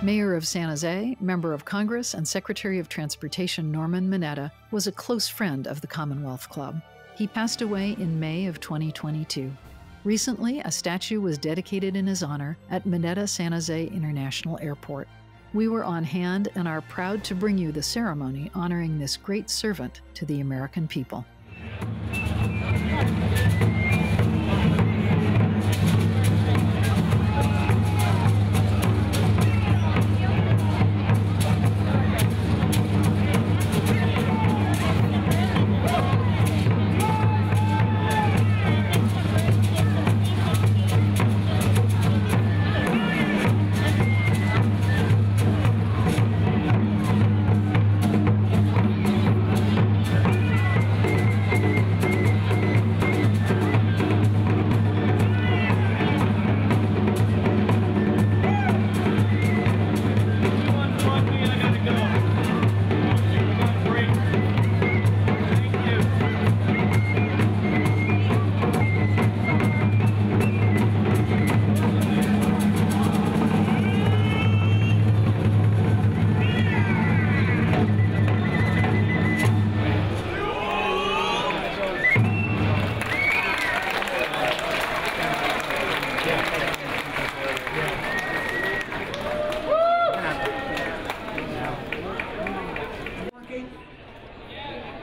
Mayor of San Jose, Member of Congress, and Secretary of Transportation Norman Mineta was a close friend of the Commonwealth Club. He passed away in May of 2022. Recently, a statue was dedicated in his honor at Mineta San Jose International Airport. We were on hand and are proud to bring you the ceremony honoring this great servant to the American people.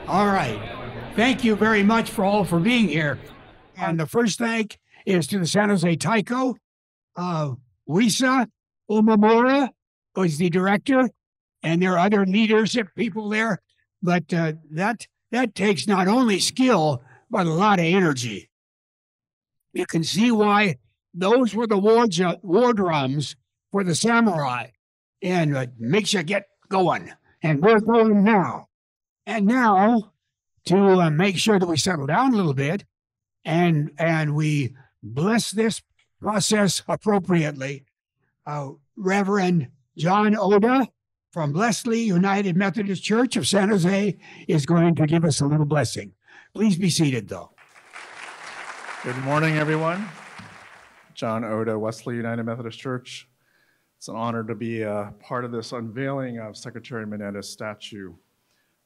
All right. Thank you very much for being here. And the first thank is to the San Jose Taiko. Wisa Umamura was the director, and there are other leadership people there. But that takes not only skill, but a lot of energy. You can see why those were the war drums for the samurai, and it makes you get going. And we're going now. And now, to make sure that we settle down a little bit and we bless this process appropriately, Reverend John Oda from Blessley United Methodist Church of San Jose is going to give us a little blessing. Please be seated, though. Good morning, everyone. John Oda, Wesley United Methodist Church. It's an honor to be a part of this unveiling of Secretary Mineta's statue.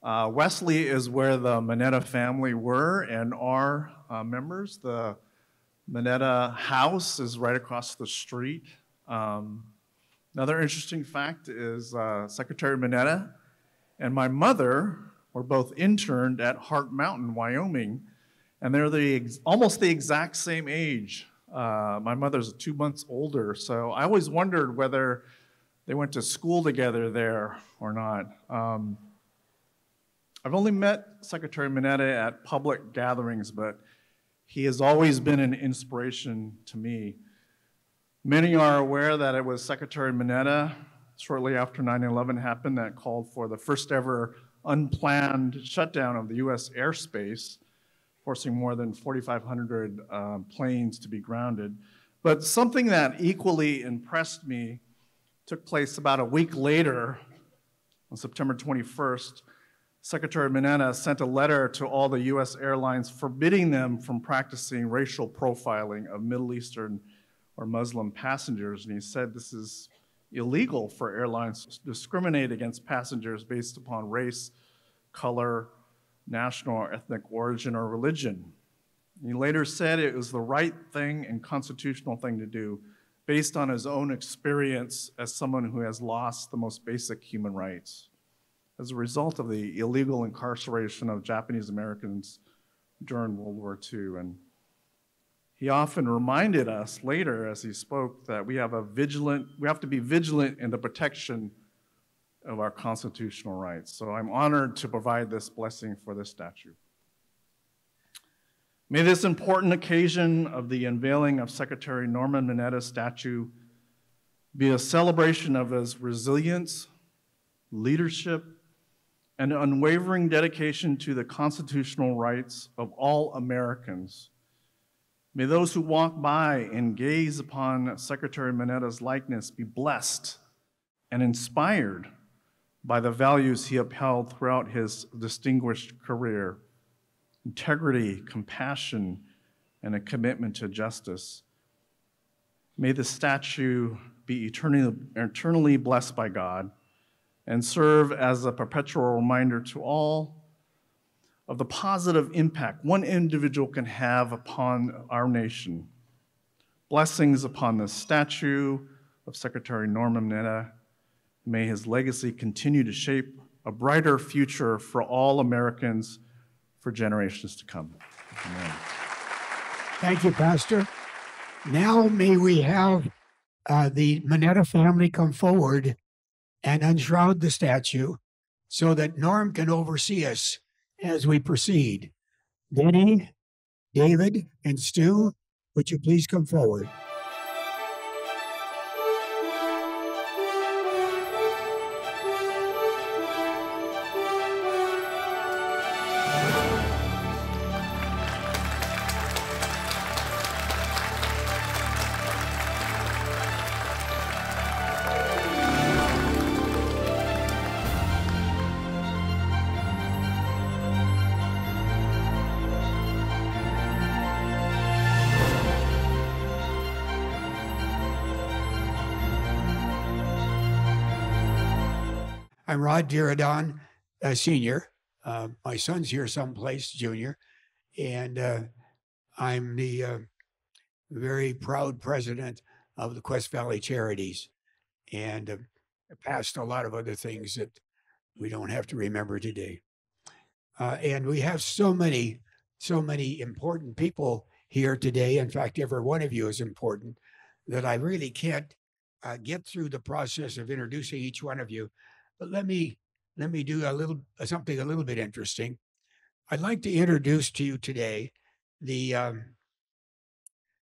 Wesley is where the Mineta family were and are members. The Mineta house is right across the street. Another interesting fact is Secretary Mineta and my mother were both interned at Hart Mountain, Wyoming, and they're almost the exact same age. My mother's 2 months older, so I always wondered whether they went to school together there or not. I've only met Secretary Mineta at public gatherings, but he has always been an inspiration to me. Many are aware that it was Secretary Mineta, shortly after 9/11 happened, that called for the first ever unplanned shutdown of the US airspace, forcing more than 4,500 planes to be grounded. But something that equally impressed me took place about a week later, on September 21st, Secretary Mineta sent a letter to all the US airlines forbidding them from practicing racial profiling of Middle Eastern or Muslim passengers. And he said this is illegal for airlines to discriminate against passengers based upon race, color, national or ethnic origin, or religion. He later said it was the right thing and constitutional thing to do based on his own experience as someone who has lost the most basic human rights as a result of the illegal incarceration of Japanese Americans during World War II. And he often reminded us later as he spoke that we have to be vigilant in the protection of our constitutional rights. So I'm honored to provide this blessing for this statue. May this important occasion of the unveiling of Secretary Norman Mineta's statue be a celebration of his resilience, leadership, and unwavering dedication to the constitutional rights of all Americans. May those who walk by and gaze upon Secretary Mineta's likeness be blessed and inspired by the values he upheld throughout his distinguished career: integrity, compassion, and a commitment to justice. May the statue be eternally blessed by God and serve as a perpetual reminder to all of the positive impact one individual can have upon our nation. Blessings upon the statue of Secretary Norman Mineta. May his legacy continue to shape a brighter future for all Americans for generations to come. Amen. Thank you, Pastor. Now may we have the Mineta family come forward and unshroud the statue so that Norm can oversee us as we proceed. Denny, David, and Stu, would you please come forward? I'm Rod Diridon, Senior. My son's here someplace, Junior. And I'm the very proud president of the Quest Valley Charities. And passed a lot of other things that we don't have to remember today. And we have so many important people here today. In fact, every one of you is important that I really can't get through the process of introducing each one of you. But let me do something a little bit interesting. I'd like to introduce to you today the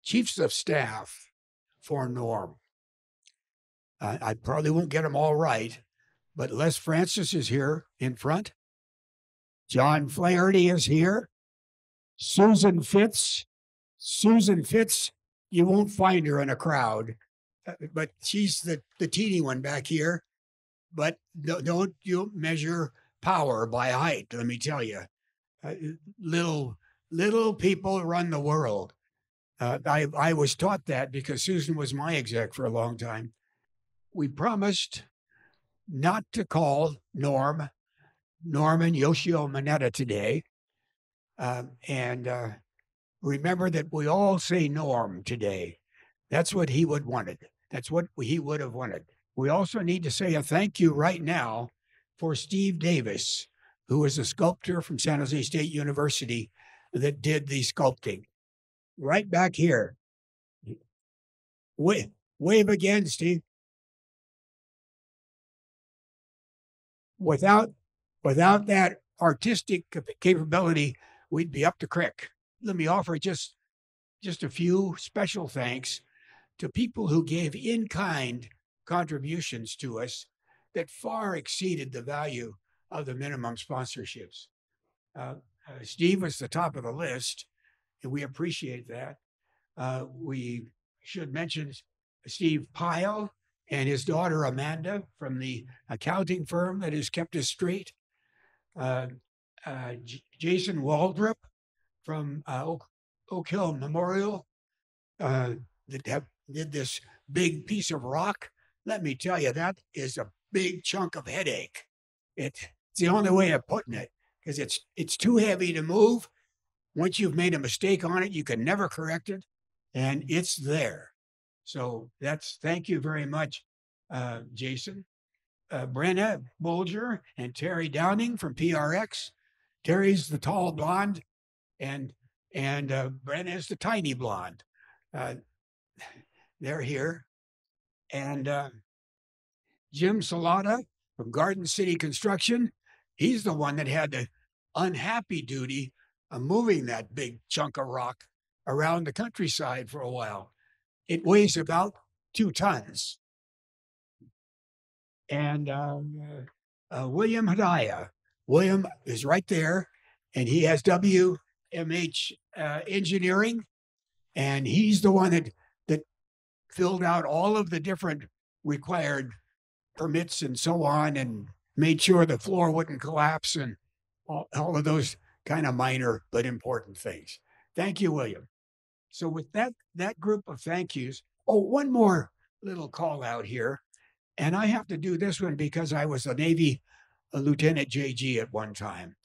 chiefs of staff for Norm. I probably won't get them all right, but Les Francis is here in front. John Flaherty is here. Susan Fitz. Susan Fitz, you won't find her in a crowd, but she's the teeny one back here. But don't you measure power by height, let me tell you. Little people run the world. I was taught that because Susan was my exec for a long time. We promised not to call Norman Yoshio Mineta today. And remember that we all say Norm today. That's what he would wanted. That's what he would have wanted. We also need to say a thank you right now for Steve Davis, who is a sculptor from San Jose State University that did the sculpting. Right back here. Wave again, Steve. Without that artistic capability, we'd be up the creek. Let me offer just a few special thanks to people who gave in-kind contributions to us that far exceeded the value of the minimum sponsorships. Steve was the top of the list, and we appreciate that. We should mention Steve Pyle and his daughter Amanda from the accounting firm that has kept us straight. Jason Waldrop from Oak Hill Memorial that did this big piece of rock. Let me tell you, that is a big chunk of headache. It's the only way of putting it, because it's too heavy to move. Once you've made a mistake on it, you can never correct it, and it's there. So thank you very much, Jason. Brenna Bolger and Terry Downing from PRX. Terry's the tall blonde, and Brenna is the tiny blonde. They're here. And Jim Salata from Garden City Construction, he's the one that had the unhappy duty of moving that big chunk of rock around the countryside for a while. It weighs about 2 tons. And William Hadaya. William is right there, and he has WMH Engineering, and he's the one that filled out all of the different required permits and so on, and made sure the floor wouldn't collapse and all of those kind of minor but important things. Thank you, William. So with that group of thank yous, one more little call out here. And I have to do this one because I was a Navy Lieutenant JG at one time.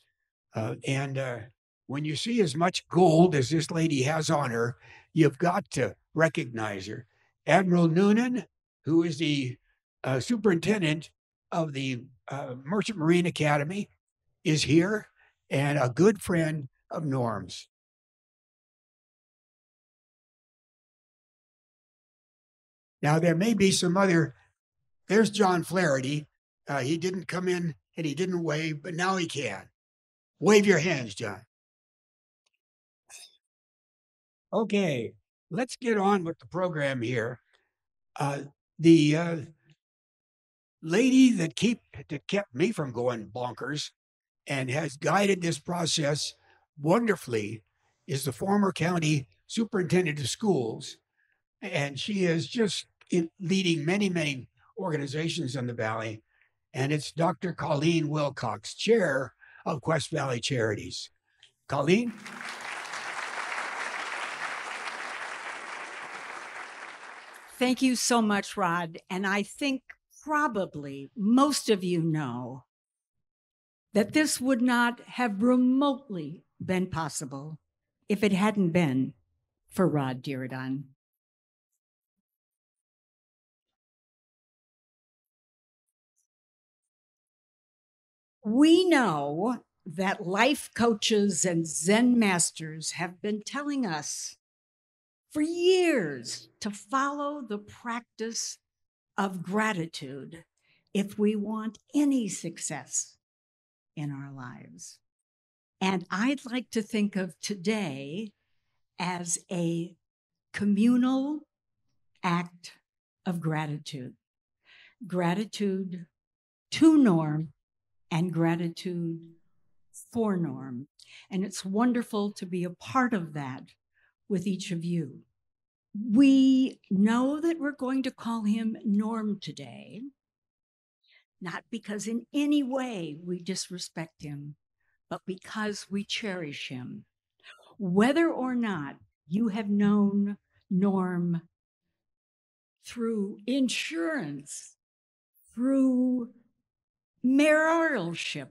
And when you see as much gold as this lady has on her, you've got to recognize her. Admiral Noonan, who is the superintendent of the Merchant Marine Academy, is here, and a good friend of Norm's. Now, there may be some other, there's John Flaherty. He didn't come in and he didn't wave, but now he can. Wave your hands, John. Okay, let's get on with the program here. The lady that kept me from going bonkers and has guided this process wonderfully is the former county superintendent of schools. And she is just leading many, many organizations in the Valley. And it's Dr. Colleen Wilcox, chair of Quest Valley Charities. Colleen? Thank you so much, Rod. And I think probably most of you know that this would not have remotely been possible if it hadn't been for Rod Diridon. We know that life coaches and Zen masters have been telling us for years to follow the practice of gratitude if we want any success in our lives. And I'd like to think of today as a communal act of gratitude. Gratitude to Norm and gratitude for Norm. And it's wonderful to be a part of that with each of you. We know that we're going to call him Norm today, not because in any way we disrespect him, but because we cherish him. Whether or not you have known Norm through insurance, through mayoralship,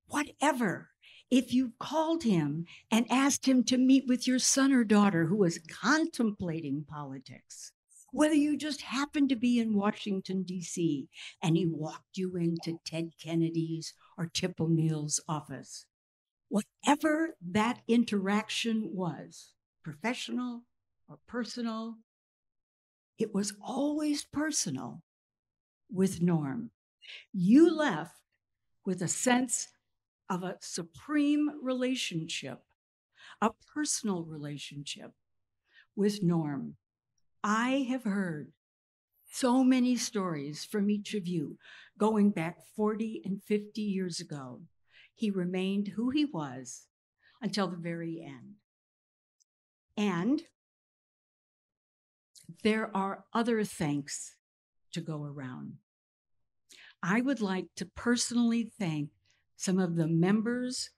whatever, if you called him and asked him to meet with your son or daughter who was contemplating politics, whether you just happened to be in Washington, D.C., and he walked you into Ted Kennedy's or Tip O'Neill's office, whatever that interaction was, professional or personal, it was always personal with Norm. You left with a sense of a supreme relationship, a personal relationship with Norm. I have heard so many stories from each of you going back 40 and 50 years ago. He remained who he was until the very end. And there are other thanks to go around. I would like to personally thank some of the members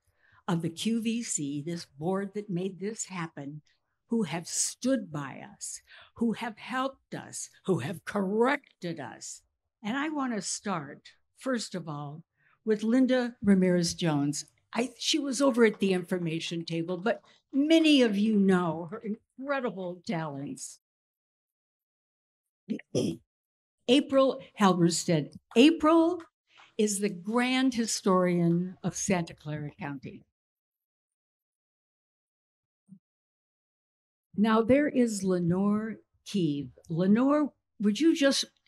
of the QVC, this board that made this happen, who have stood by us, who have helped us, who have corrected us. And I want to start, first of all, with Linda Ramirez-Jones. She was over at the information table, but many of you know her incredible talents. April Halberstead. April is the grand historian of Santa Clara County. Now there is Lenore Keeve. Lenore,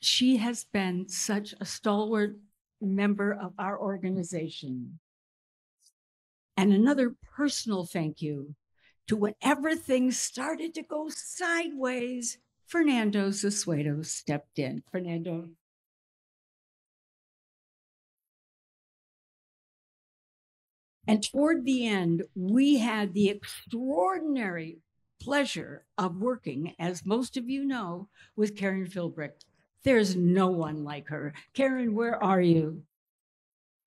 she has been such a stalwart member of our organization. And another personal thank you to whenever things started to go sideways, Fernando Zasuedo stepped in. Fernando. And toward the end, we had the extraordinary pleasure of working, as most of you know, with Karen Philbrick. There's no one like her. Karen, where are you?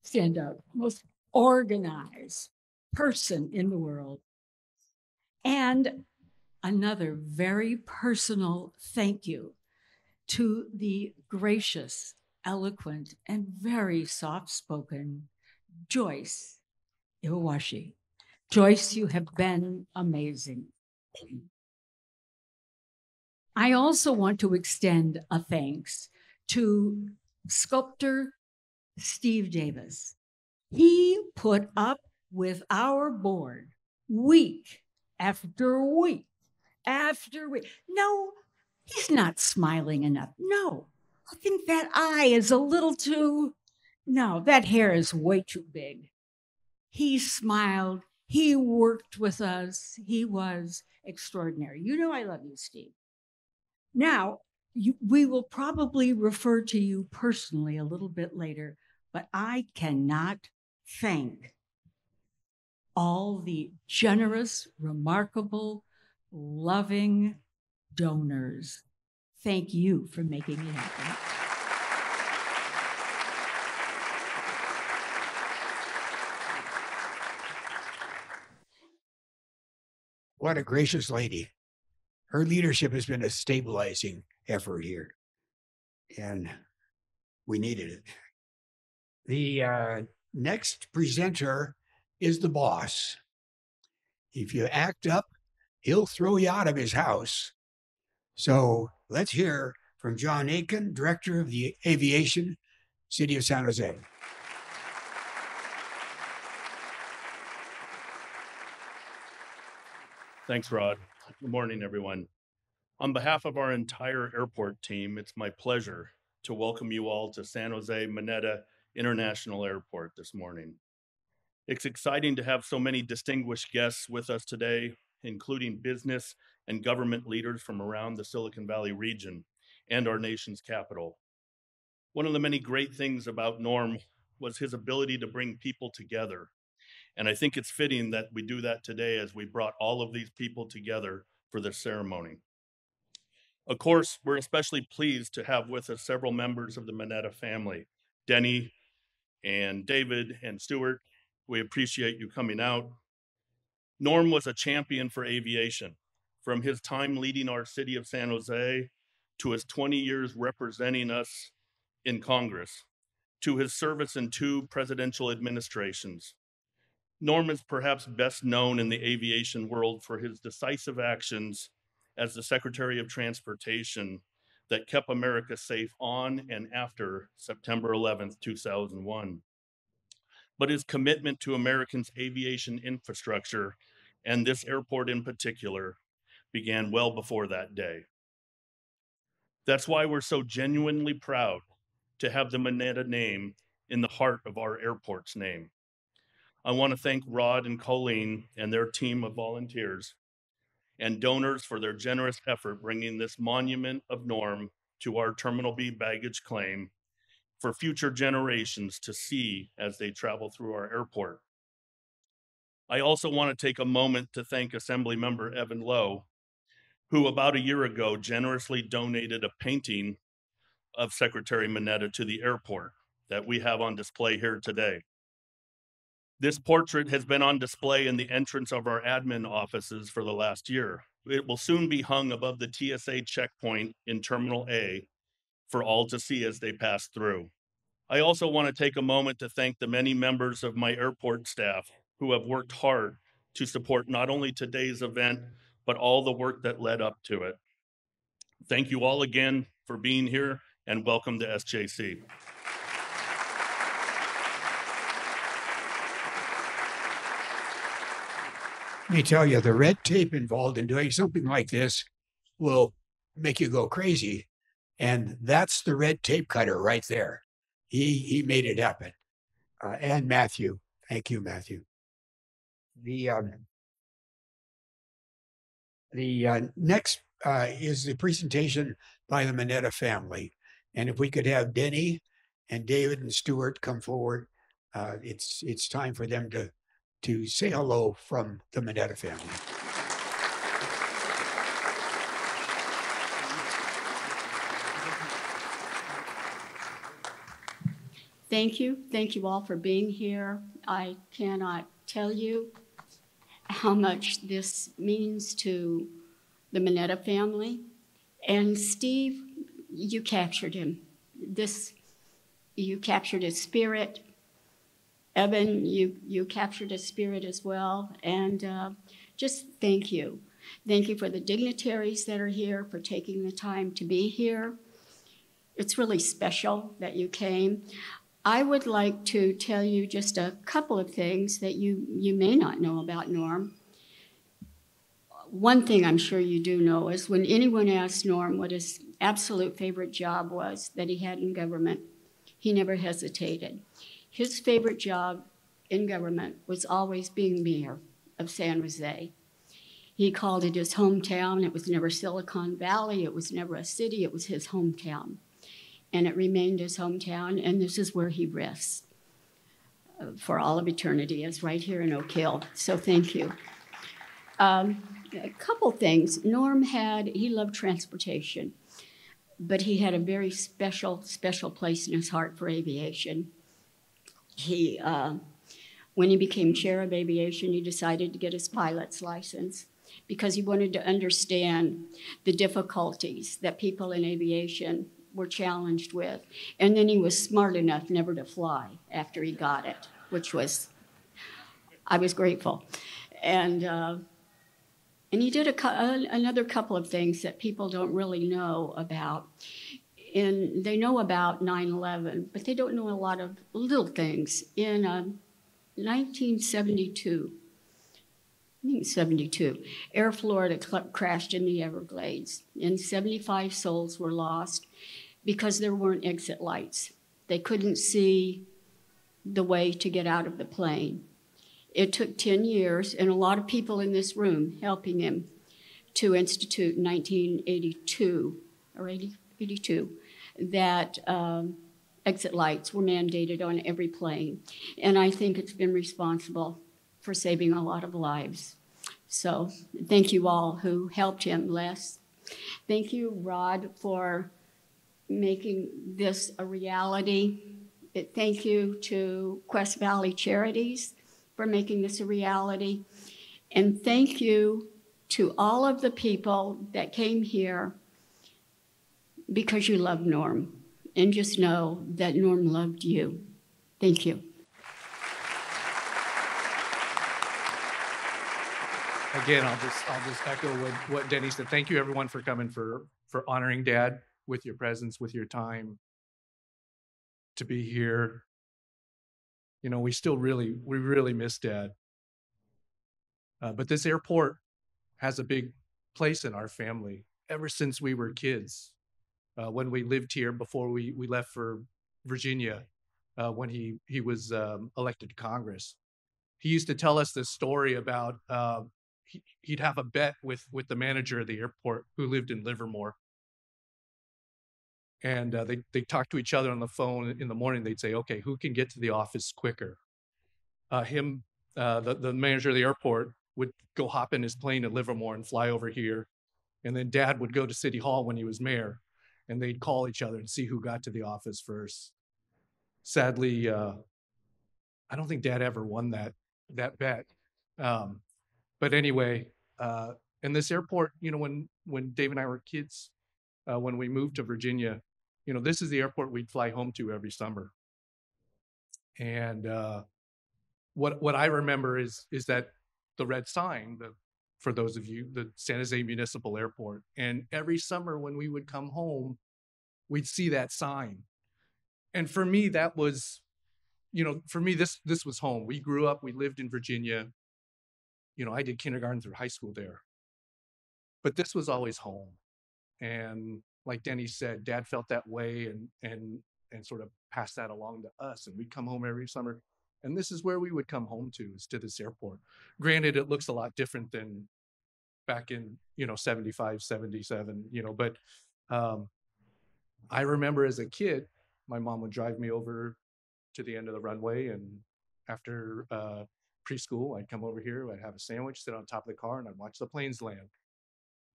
Stand up. Most organized person in the world. And another very personal thank you to the gracious, eloquent, and very soft-spoken Joyce Iwawashi. Joyce, you have been amazing. I also want to extend a thanks to sculptor Steve Davis. He put up with our board week after week after week. No, he's not smiling enough. No, I think that eye is a little too, no, that hair is way too big. He smiled. He worked with us. He was extraordinary. You know I love you, Steve. Now, we will probably refer to you personally a little bit later, but I cannot thank all the generous, remarkable, loving donors. Thank you for making it happen. What a gracious lady. Her leadership has been a stabilizing effort here, and we needed it. The next presenter is the boss. If you act up, he'll throw you out of his house. So let's hear from John Aiken, Director of the Aviation, City of San Jose. Thanks, Rod. Good morning, everyone. On behalf of our entire airport team, it's my pleasure to welcome you all to San Jose Mineta International Airport this morning. It's exciting to have so many distinguished guests with us today, including business and government leaders from around the Silicon Valley region and our nation's capital. One of the many great things about Norm was his ability to bring people together. And I think it's fitting that we do that today as we brought all of these people together for this ceremony. Of course, we're especially pleased to have with us several members of the Mineta family, Denny and David and Stuart. We appreciate you coming out. Norm was a champion for aviation, from his time leading our city of San Jose to his 20 years representing us in Congress, to his service in 2 presidential administrations. Norm is perhaps best known in the aviation world for his decisive actions as the Secretary of Transportation that kept America safe on and after September 11th, 2001. But his commitment to Americans' aviation infrastructure, and this airport in particular, began well before that day. That's why we're so genuinely proud to have the Mineta name in the heart of our airport's name. I want to thank Rod and Colleen and their team of volunteers and donors for their generous effort bringing this monument of Norm to our Terminal B baggage claim for future generations to see as they travel through our airport. I also want to take a moment to thank Assemblymember Evan Lowe, who about a year ago generously donated a painting of Secretary Mineta to the airport that we have on display here today. This portrait has been on display in the entrance of our admin offices for the last year. It will soon be hung above the TSA checkpoint in Terminal A for all to see as they pass through. I also want to take a moment to thank the many members of my airport staff who have worked hard to support not only today's event, but all the work that led up to it. Thank you all again for being here, and welcome to SJC. Let me tell you, the red tape involved in doing something like this will make you go crazy. And that's the red tape cutter right there. He made it happen. And Matthew. Thank you, Matthew. The next is the presentation by the Mineta family. And if we could have Denny and David and Stuart come forward, it's time for them to say hello from the Mineta family. Thank you. Thank you all for being here. I cannot tell you how much this means to the Mineta family. And Steve, you captured him. You captured his spirit. Evan, you captured his spirit as well. And just thank you. Thank you for the dignitaries that are here, for taking the time to be here. It's really special that you came. I would like to tell you just a couple of things that you may not know about Norm. One thing I'm sure you do know is when anyone asked Norm what his absolute favorite job was that he had in government, he never hesitated. His favorite job in government was always being mayor of San Jose. He called it his hometown. It was never Silicon Valley. It was never a city. It was his hometown. And it remained his hometown, and this is where he rests for all of eternity, is right here in Oak Hill. So thank you. A couple things. Norm he loved transportation, but he had a very special place in his heart for aviation. When he became chair of aviation, he decided to get his pilot's license because he wanted to understand the difficulties that people in aviation were challenged with. And then he was smart enough never to fly after he got it, I was grateful. And he did another couple of things that people don't really know about. And they know about 9/11, but they don't know a lot of little things. In 1972, Air Florida crashed in the Everglades, and 75 souls were lost because there weren't exit lights. They couldn't see the way to get out of the plane. It took 10 years, and a lot of people in this room helping him to institute in 1982 or 82 that exit lights were mandated on every plane. And I think it's been responsible for saving a lot of lives. So thank you all who helped him. Les, thank you, Rod, for making this a reality. Thank you to Quest Valley Charities for making this a reality. And thank you to all of the people that came here because you love Norm. And just know that Norm loved you. Thank you. Again, I'll just echo what Denny said. Thank you, everyone, for coming, for honoring Dad with your presence, with your time, to be here. You know, we really miss Dad. But this airport has a big place in our family ever since we were kids. When we lived here before we left for Virginia, when he was elected to Congress, he used to tell us this story about he'd have a bet with the manager of the airport who lived in Livermore. And they talked to each other on the phone in the morning. They'd say, okay, who can get to the office quicker? The manager of the airport would go hop in his plane at Livermore and fly over here. And then Dad would go to City Hall when he was mayor, and they'd call each other and see who got to the office first. Sadly, I don't think Dad ever won that bet. But anyway, and this airport, you know, when Dave and I were kids, when we moved to Virginia, you know, this is the airport we'd fly home to every summer. And what I remember is that the red sign, for those of you, the San Jose Municipal Airport. And every summer when we would come home, we'd see that sign. And for me, that was, you know, for me, this was home. We grew up, we lived in Virginia. You know, I did kindergarten through high school there. But this was always home. And like Denny said, Dad felt that way and sort of passed that along to us. And we'd come home every summer. And this is where we would come home is to this airport. Granted, it looks a lot different than back in, you know, 75, 77, you know, but I remember as a kid, my mom would drive me over to the end of the runway, and after preschool, I'd come over here, I'd have a sandwich, sit on top of the car, and I'd watch the planes land.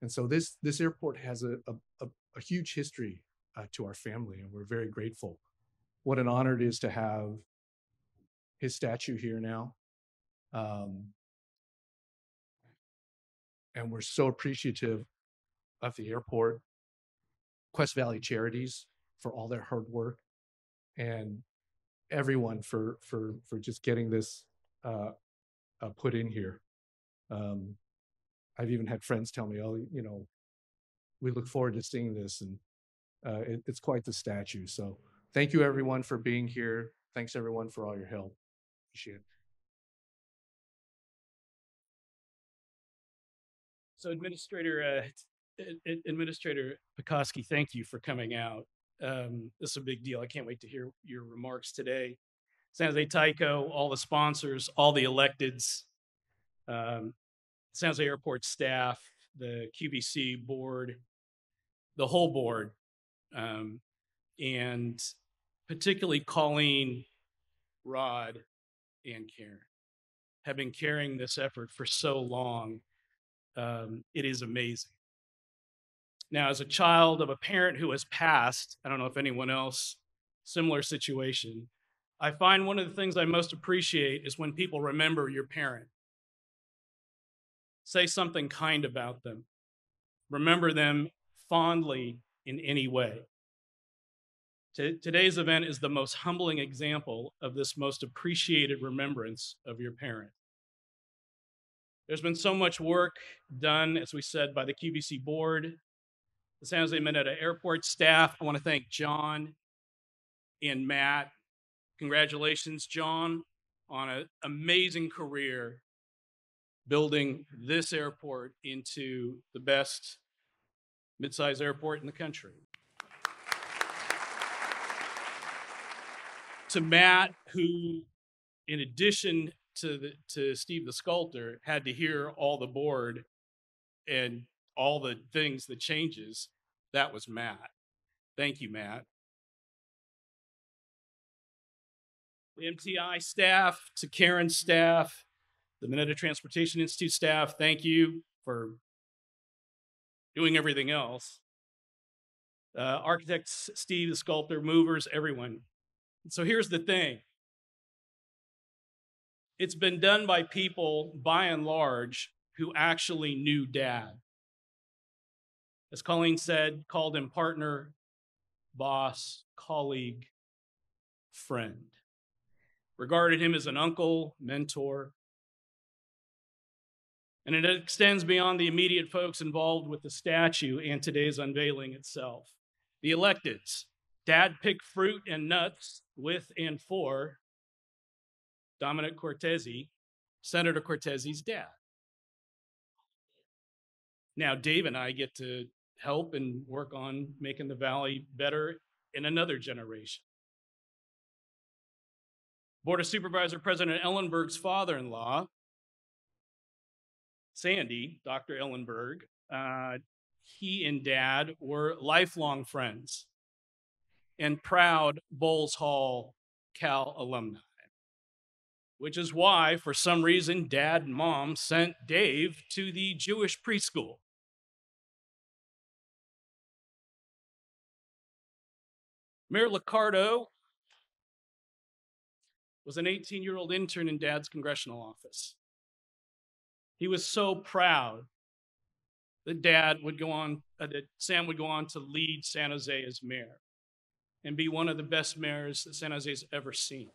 And so this airport has a huge history to our family, and we're very grateful. What an honor it is to have his statue here now. And we're so appreciative of the airport Quest Valley Charities for all their hard work, and everyone for just getting this put in here. I've even had friends tell me, "Oh, we look forward to seeing this," and it's quite the statue. So thank you everyone for being here. Thanks everyone for all your help. Appreciate it. So Administrator Pekoski, thank you for coming out. This is a big deal. I can't wait to hear your remarks today. San Jose Tyco, all the sponsors, all the electeds, San Jose Airport staff, the QVC board, the whole board, and particularly Colleen, Rod, and Karen have been carrying this effort for so long. It is amazing. Now, as a child of a parent who has passed, I don't know if anyone else, similar situation, I find one of the things I most appreciate is when people remember your parent. Say something kind about them. Remember them fondly in any way. Today's event is the most humbling example of this most appreciated remembrance of your parent. There's been so much work done, as we said, by the QVC board, the San Jose Mineta Airport staff. I want to thank John and Matt. Congratulations, John, on an amazing career building this airport into the best mid-sized airport in the country. To Matt, who, in addition to Steve the sculptor, had to hear all the board and all the things, the changes, that was Matt. Thank you, Matt. The MTI staff, to Karen's staff, the Mineta Transportation Institute staff, thank you for doing everything else. Architects, Steve the sculptor, movers, everyone. So here's the thing. It's been done by people, by and large, who actually knew Dad. As Colleen said, called him partner, boss, colleague, friend. Regarded him as an uncle, mentor. And it extends beyond the immediate folks involved with the statue and today's unveiling itself. The electeds. Dad picked fruit and nuts with and for Dominic Cortese, Senator Cortese's dad. Now, Dave and I get to help and work on making the Valley better in another generation. Board of Supervisor President Ellenberg's father-in-law, Sandy, Dr. Ellenberg, he and Dad were lifelong friends and proud Bowles Hall Cal alumni, which is why, for some reason, Dad and Mom sent Dave to the Jewish preschool. Mayor Liccardo was an 18-year-old intern in Dad's congressional office. He was so proud that that Sam would go on to lead San Jose as mayor and be one of the best mayors that San Jose's ever seen.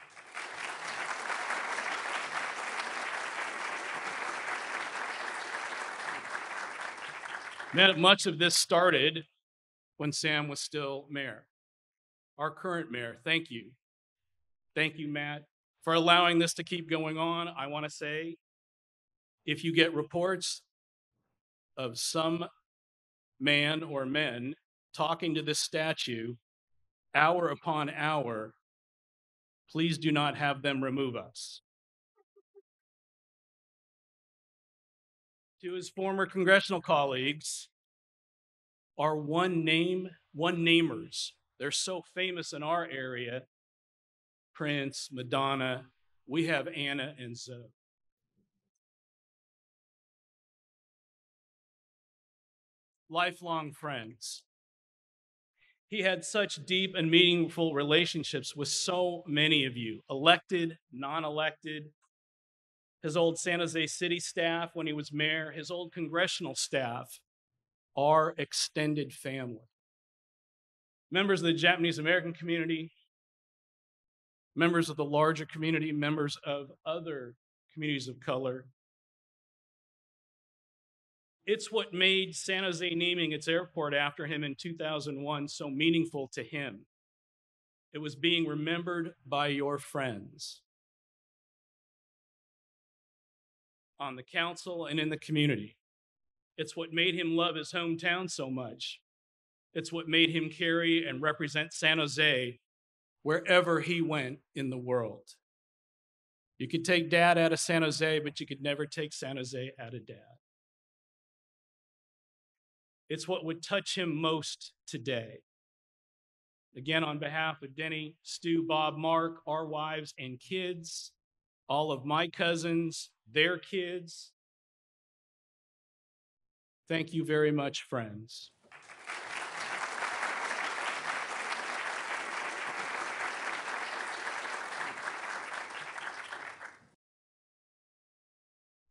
Much of this started when Sam was still mayor. Our current mayor, thank you. Thank you, Matt, for allowing this to keep going on. I want to say, if you get reports of some man or men talking to this statue hour upon hour, please do not have them remove us. To his former congressional colleagues, are one-namers. They're so famous in our area. Prince, Madonna, we have Anna and Zoe. Lifelong friends. He had such deep and meaningful relationships with so many of you, elected, non-elected, his old San Jose City staff when he was mayor, his old congressional staff, our extended family. members of the Japanese American community, members of the larger community, members of other communities of color. It's what made San Jose naming its airport after him in 2001 so meaningful to him. It was being remembered by your friends on the council and in the community. It's what made him love his hometown so much. It's what made him carry and represent San Jose wherever he went in the world. You could take Dad out of San Jose, but you could never take San Jose out of Dad. It's what would touch him most today. Again, on behalf of Denny, Stu, Bob, Mark, our wives and kids, all of my cousins, their kids, thank you very much, friends.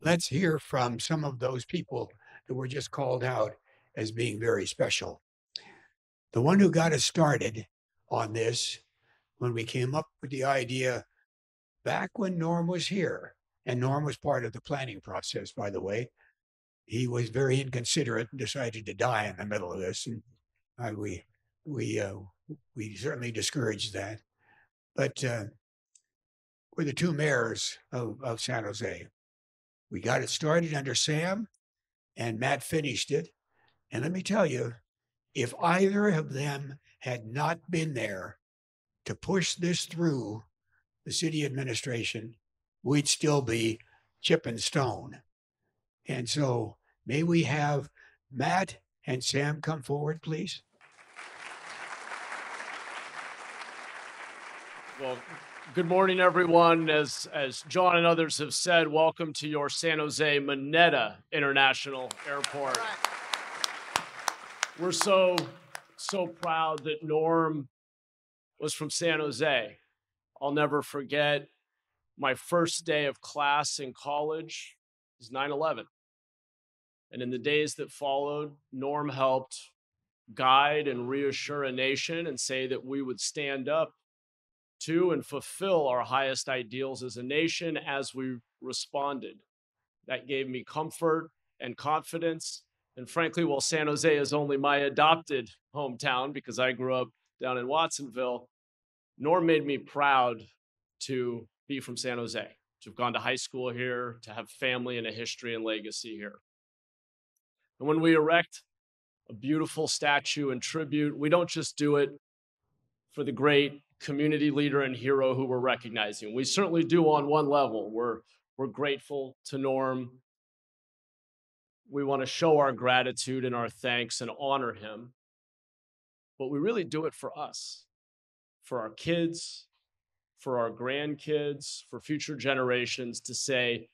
Let's hear from some of those people that were just called out as being very special. The one who got us started on this, when we came up with the idea back when Norm was here, and Norm was part of the planning process, by the way, he was very inconsiderate and decided to die in the middle of this, and we certainly discouraged that. But we're the two mayors of San Jose. We got it started under Sam, and Matt finished it. And let me tell you, if either of them had not been there to push this through the city administration, we'd still be chip and stone. And so may we have Matt and Sam come forward, please? Well, good morning, everyone. As John and others have said, welcome to your San Jose Mineta International Airport. We're so proud that Norm was from San Jose. I'll never forget my first day of class in college was 9/11. And in the days that followed, Norm helped guide and reassure a nation and say that we would stand up to and fulfill our highest ideals as a nation as we responded. That gave me comfort and confidence. And frankly, while San Jose is only my adopted hometown because I grew up down in Watsonville, Norm made me proud to be from San Jose, to have gone to high school here, to have family and a history and legacy here. And when we erect a beautiful statue and tribute, we don't just do it for the great community leader and hero who we're recognizing. We certainly do on one level. We're grateful to Norm. We want to show our gratitude and our thanks and honor him. But we really do it for us, for our kids, for our grandkids, for future generations, to say,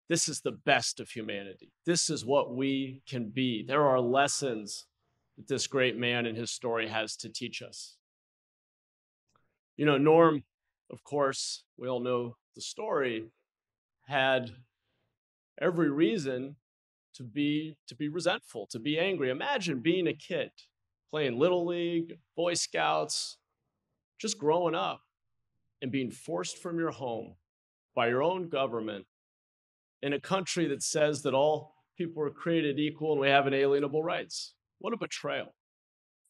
this is the best of humanity. This is what we can be. There are lessons that this great man and his story has to teach us. You know, Norm, of course, we all know the story, had every reason to be resentful, to be angry. Imagine being a kid, playing Little League, Boy Scouts, just growing up and being forced from your home by your own government in a country that says that all people are created equal and we have inalienable rights. What a betrayal.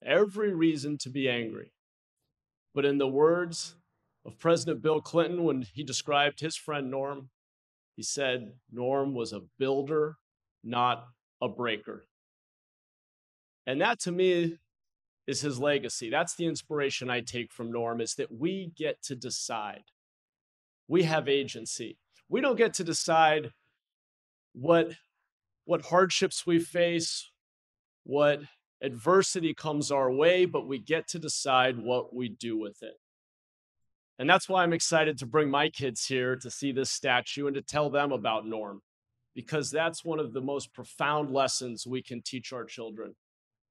Every reason to be angry. But in the words of President Bill Clinton, when he described his friend Norm, he said, Norm was a builder, not a breaker. And that, to me, is his legacy. That's the inspiration I take from Norm, is that we get to decide. We have agency. We don't get to decide what hardships we face, what adversity comes our way, but we get to decide what we do with it. And that's why I'm excited to bring my kids here to see this statue and to tell them about Norm, because that's one of the most profound lessons we can teach our children,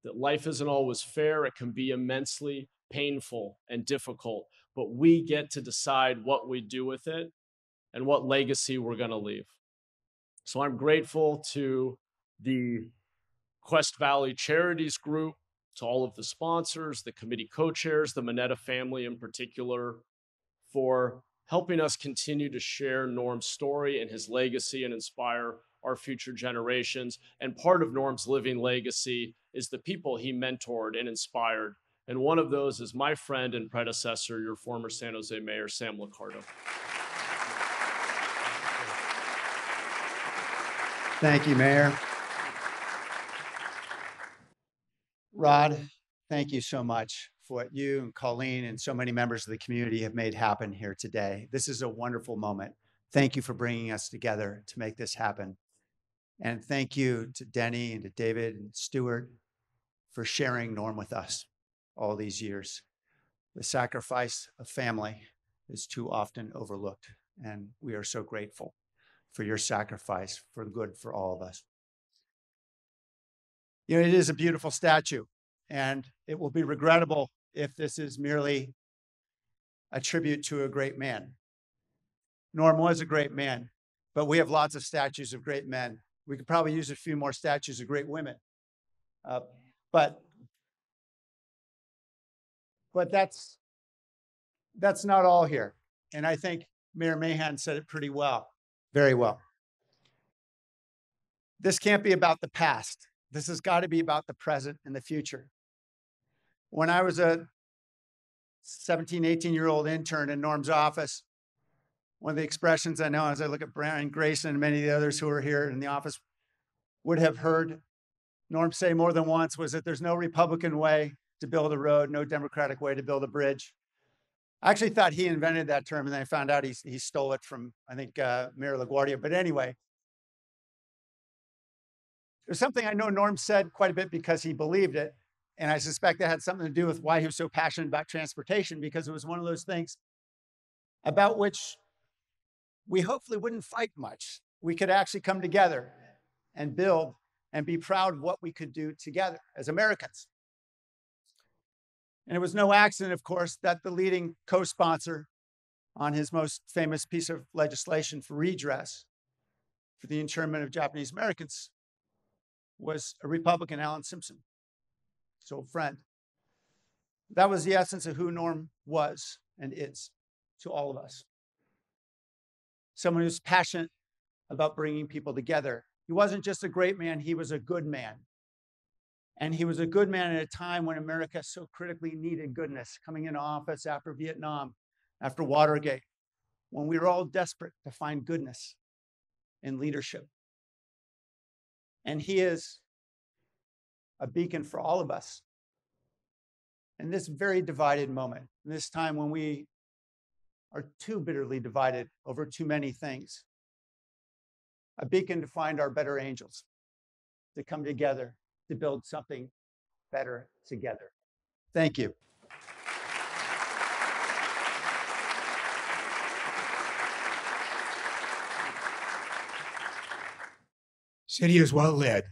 that life isn't always fair. It can be immensely painful and difficult, but we get to decide what we do with it and what legacy we're going to leave. So I'm grateful to the Quest Valley Charities Group to all of the sponsors, the committee co-chairs, the Mineta family in particular, for helping us continue to share Norm's story and his legacy and inspire our future generations. And part of Norm's living legacy is the people he mentored and inspired. And one of those is my friend and predecessor, your former San Jose Mayor, Sam Liccardo. Thank you, Mayor. Rod, thank you so much for what you and Colleen and so many members of the community have made happen here today. This is a wonderful moment. Thank you for bringing us together to make this happen. And thank you to Denny and to David and Stuart for sharing Norm with us all these years. The sacrifice of family is too often overlooked, and we are so grateful for your sacrifice for the good for all of us. You know, it is a beautiful statue, and it will be regrettable if this is merely a tribute to a great man. Norm was a great man, but we have lots of statues of great men. We could probably use a few more statues of great women. But that's not all here. And I think Mayor Mahan said it pretty well, very well. This can't be about the past. This has got to be about the present and the future. When I was a 17, 18-year-old intern in Norm's office, one of the expressions I know as I look at Brian Grayson and many of the others who are here in the office would have heard Norm say more than once was that there's no Republican way to build a road, no Democratic way to build a bridge. I actually thought he invented that term, and then I found out he stole it from, I think, Mayor LaGuardia. But anyway, there's something I know Norm said quite a bit because he believed it, and I suspect that had something to do with why he was so passionate about transportation, because it was one of those things about which we hopefully wouldn't fight much. We could actually come together and build and be proud of what we could do together as Americans. And it was no accident, of course, that the leading co-sponsor on his most famous piece of legislation for redress for the internment of Japanese Americans was a Republican, Alan Simpson, his old friend. That was the essence of who Norm was and is to all of us. Someone who's passionate about bringing people together. He wasn't just a great man, he was a good man. And he was a good man at a time when America so critically needed goodness, coming into office after Vietnam, after Watergate, when we were all desperate to find goodness in leadership. And he is a beacon for all of us. In this very divided moment, in this time when we are too bitterly divided over too many things, a beacon to find our better angels, to come together, to build something better together. Thank you. City is well led.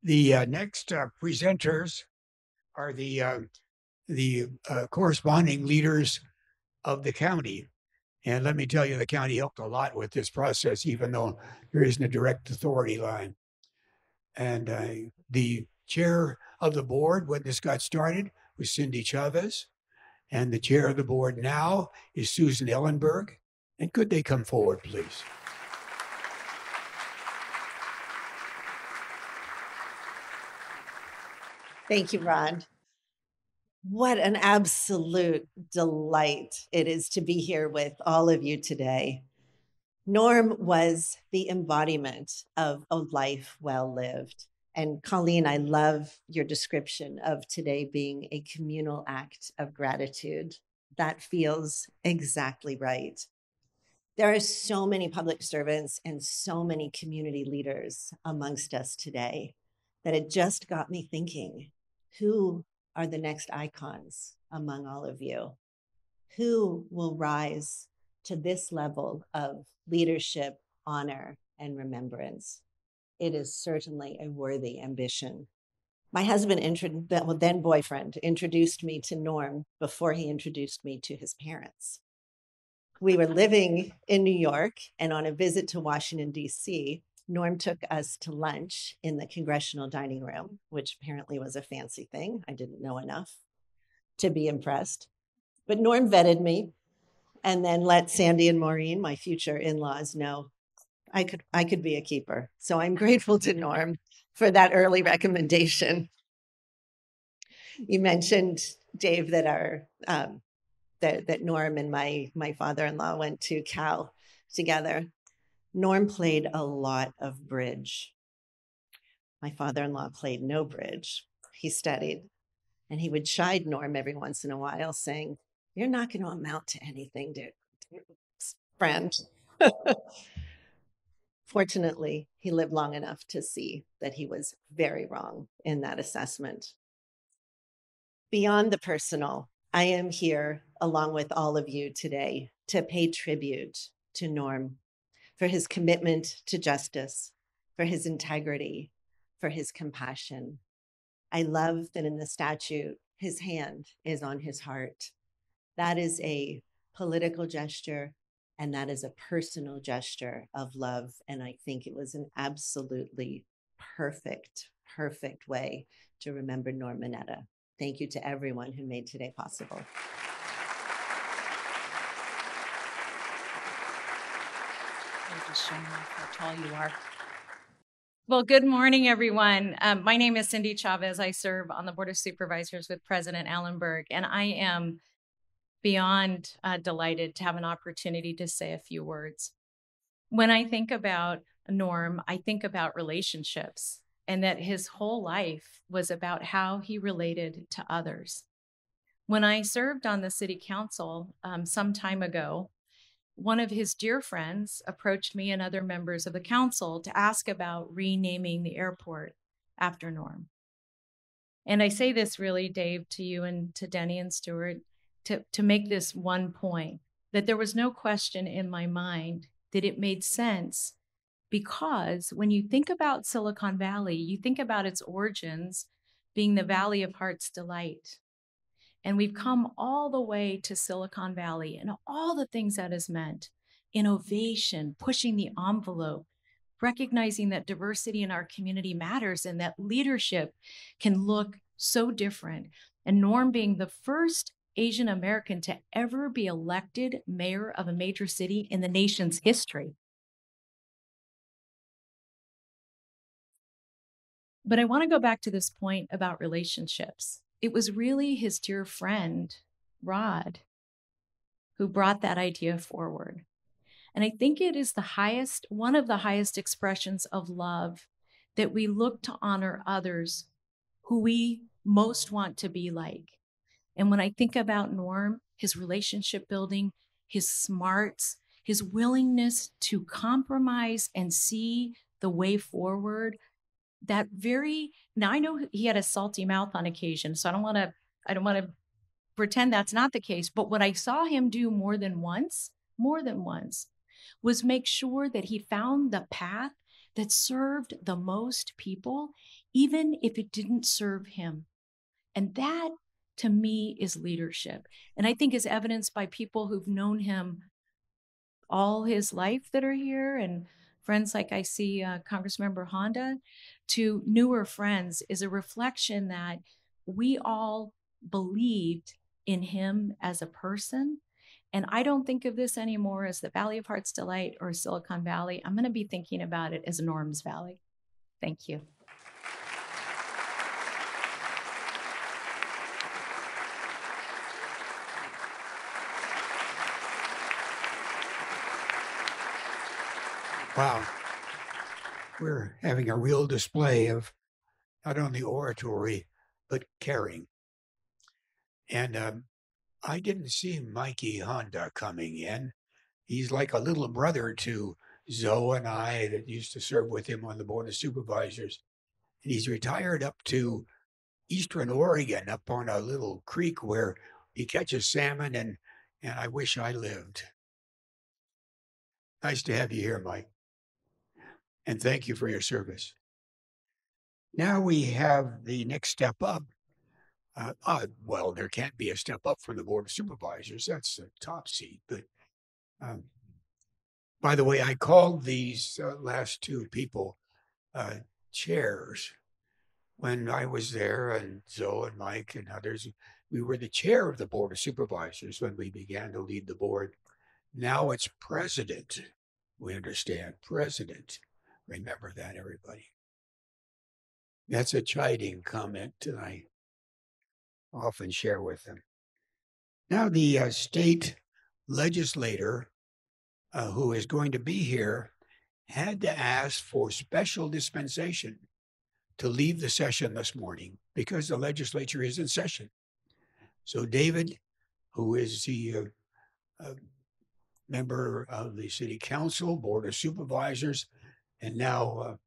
The next presenters are the corresponding leaders of the county. And let me tell you, the county helped a lot with this process, even though there isn't a direct authority line. And the chair of the board when this got started was Cindy Chavez. And the chair of the board now is Susan Ellenberg. And could they come forward, please? Thank you, Rod. What an absolute delight it is to be here with all of you today. Norm was the embodiment of a life well lived. And Colleen, I love your description of today being a communal act of gratitude. That feels exactly right. There are so many public servants and so many community leaders amongst us today that it just got me thinking, who are the next icons among all of you? Who will rise to this level of leadership, honor, and remembrance? It is certainly a worthy ambition. My husband, then boyfriend, introduced me to Norm before he introduced me to his parents. We were living in New York and on a visit to Washington, D.C., Norm took us to lunch in the congressional dining room, which apparently was a fancy thing. I didn't know enough to be impressed. But Norm vetted me and then let Sandy and Maureen, my future in-laws, know I could be a keeper. So I'm grateful to Norm for that early recommendation. You mentioned, Dave, that that Norm and my father-in-law went to Cal together. Norm played a lot of bridge. My father-in-law played no bridge. He studied, and he would chide Norm every once in a while, saying, "You're not going to amount to anything, friend." Fortunately, he lived long enough to see that he was very wrong in that assessment. Beyond the personal, I am here along with all of you today to pay tribute to Norm for his commitment to justice, for his integrity, for his compassion. I love that in the statute, his hand is on his heart. That is a political gesture, and that is a personal gesture of love. And I think it was an absolutely perfect way to remember Norm Mineta. Thank you to everyone who made today possible. You're just showing off how tall you are. Well, good morning, everyone. My name is Cindy Chavez. I serve on the Board of Supervisors with President Allenberg, and I am beyond delighted to have an opportunity to say a few words. When I think about Norm, I think about relationships, and that his whole life was about how he related to others. When I served on the city council some time ago, one of his dear friends approached me and other members of the council to ask about renaming the airport after Norm. And I say this really, Dave, to you and to Denny and Stuart, to make this one point, that there was no question in my mind that it made sense, because when you think about Silicon Valley, you think about its origins being the Valley of Heart's Delight. And we've come all the way to Silicon Valley and all the things that has meant: innovation, pushing the envelope, recognizing that diversity in our community matters and that leadership can look so different. And Norm being the first Asian American to ever be elected mayor of a major city in the nation's history. But I want to go back to this point about relationships. It was really his dear friend, Rod, who brought that idea forward. And I think it is one of the highest expressions of love, that we look to honor others who we most want to be like. And when I think about Norm, his relationship building, his smarts, his willingness to compromise and see the way forward, now I know he had a salty mouth on occasion, so I don't want to pretend that's not the case. But what I saw him do more than once, was make sure that he found the path that served the most people, even if it didn't serve him. And that, to me, is leadership. And I think is evidenced by people who've known him all his life that are here, and friends like I see Congressmember Honda, to newer friends, is a reflection that we all believed in him as a person. And I don't think of this anymore as the Valley of Heart's Delight or Silicon Valley. I'm going to be thinking about it as Norm's Valley. Thank you. Wow. We're having a real display of not only oratory, but caring. And I didn't see Mikey Honda coming in. He's like a little brother to Zoe and I that used to serve with him on the Board of Supervisors. And he's retired up to Eastern Oregon, up on a little creek where he catches salmon, and I wish I lived. Nice to have you here, Mike. And thank you for your service. Now we have the next step up. Well, there can't be a step up from the Board of Supervisors. That's the top seat. But By the way, I called these last two people chairs when I was there, and Zoe and Mike and others. We were the chair of the Board of Supervisors when we began to lead the board. Now it's president. We understand president. Remember that, everybody. That's a chiding comment that I often share with them. Now the state legislator who is going to be here had to ask for special dispensation to leave the session this morning because the legislature is in session. So David, who is the member of the City Council, Board of Supervisors, and now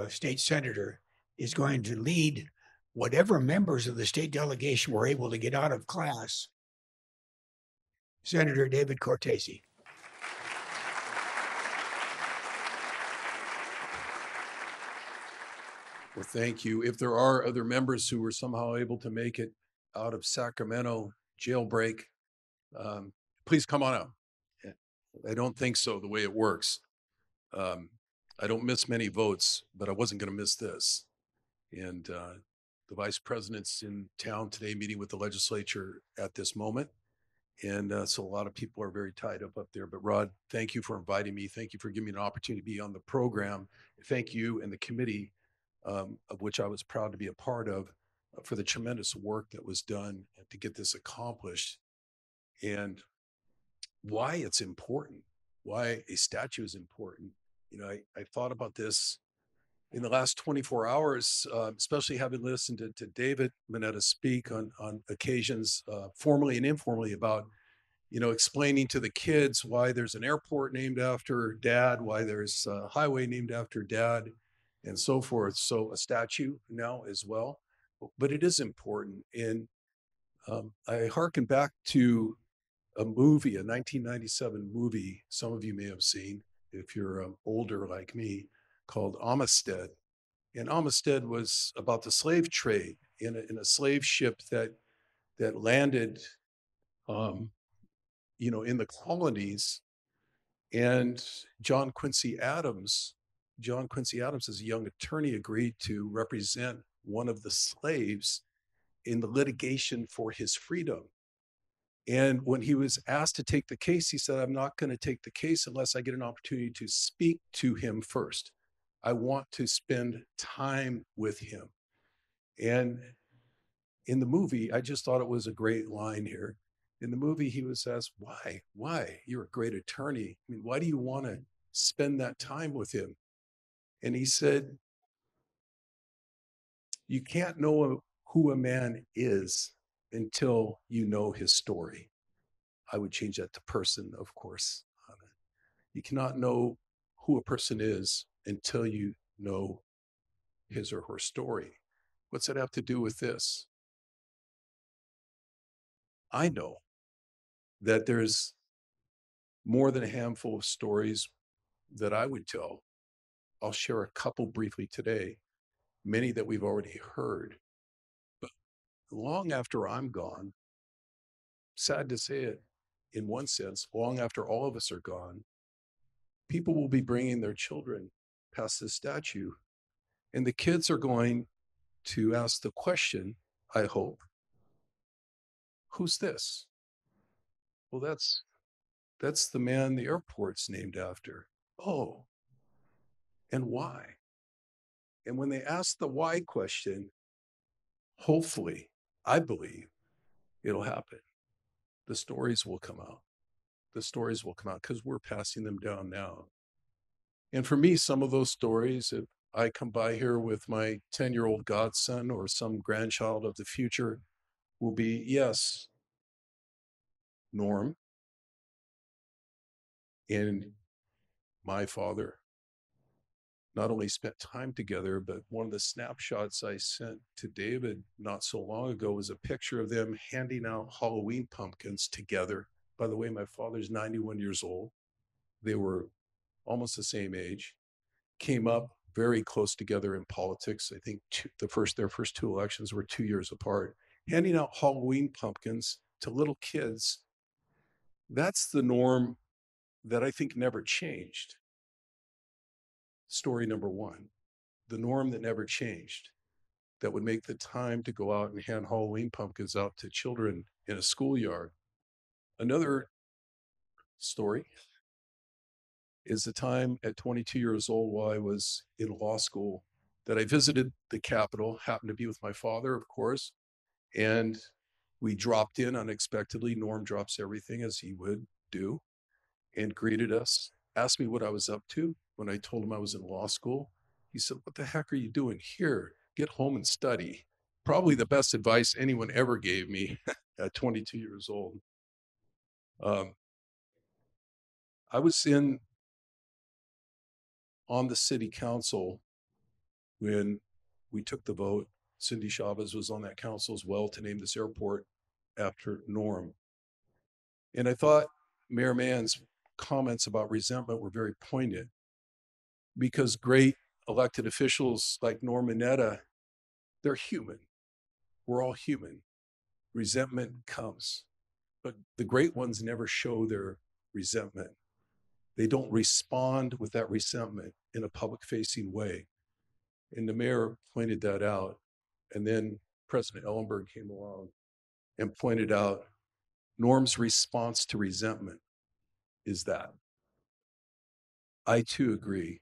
state senator, is going to lead whatever members of the state delegation were able to get out of class. Senator David Cortese. Well, thank you. If there are other members who were somehow able to make it out of Sacramento jailbreak, please come on out. I don't think so, the way it works. I don't miss many votes, but I wasn't going to miss this. And the vice president's in town today meeting with the legislature at this moment. And so a lot of people are very tied up there. But Rod, thank you for inviting me. Thank you for giving me an opportunity to be on the program. Thank you and the committee, of which I was proud to be a part of, for the tremendous work that was done to get this accomplished. And why it's important, why a statue is important. You know, I thought about this in the last 24 hours, especially having listened to David Mineta speak on occasions, formally and informally, about, you know, explaining to the kids why there's an airport named after Dad, why there's a highway named after Dad, and so forth. So a statue now as well, but it is important. And I hearken back to a movie, a 1997 movie, some of you may have seen, if you're older like me, called Amistad. And Amistad was about the slave trade in a slave ship that landed, you know, in the colonies. And John Quincy Adams, as a young attorney, agreed to represent one of the slaves in the litigation for his freedom. And when he was asked to take the case, he said, "I'm not going to take the case unless I get an opportunity to speak to him first. I want to spend time with him." And in the movie, I just thought it was a great line here. In the movie, he was asked, why? You're a great attorney. I mean, why do you want to spend that time with him? And he said, "You can't know who a man is until you know his story." I would change that to person, of course. You cannot know who a person is until you know his or her story. What's that have to do with this? I know that there's more than a handful of stories that I would tell. I'll share a couple briefly today, many that we've already heard. But long after I'm gone, sad to say it, in one sense, long after all of us are gone, people will be bringing their children past this statue. And the kids are going to ask the question, I hope, who's this? Well, that's the man the airport's named after. Oh, and why? And when they ask the why question, hopefully, I believe it'll happen. The stories will come out. The stories will come out because we're passing them down now. And for me, some of those stories, if I come by here with my 10-year-old godson or some grandchild of the future, will be, yes, Norm and my father not only spent time together, but one of the snapshots I sent to David not so long ago was a picture of them handing out Halloween pumpkins together. By the way, my father's 91 years old. They were almost the same age, came up very close together in politics. I think their first two elections were 2 years apart, handing out Halloween pumpkins to little kids. That's the Norm that I think never changed. Story number one, the norm that never changed, that would make the time to go out and hand Halloween pumpkins out to children in a schoolyard. Another story is the time at 22 years old while I was in law school that I visited the Capitol, happened to be with my father, of course, and we dropped in unexpectedly. Norm drops everything as he would do and greeted us, asked me what I was up to. When I told him I was in law school, he said, "What the heck are you doing here? Get home and study." Probably the best advice anyone ever gave me at 22 years old. I was on the city council when we took the vote. Cindy Chavez was on that council as well to name this airport after Norm. And I thought Mayor Mann's comments about resentment were very poignant, because great elected officials like Norm Mineta, they're human. We're all human. Resentment comes, but the great ones never show their resentment. They don't respond with that resentment in a public-facing way. And the mayor pointed that out. And then President Ellenberg came along and pointed out Norm's response to resentment is that. I too agree.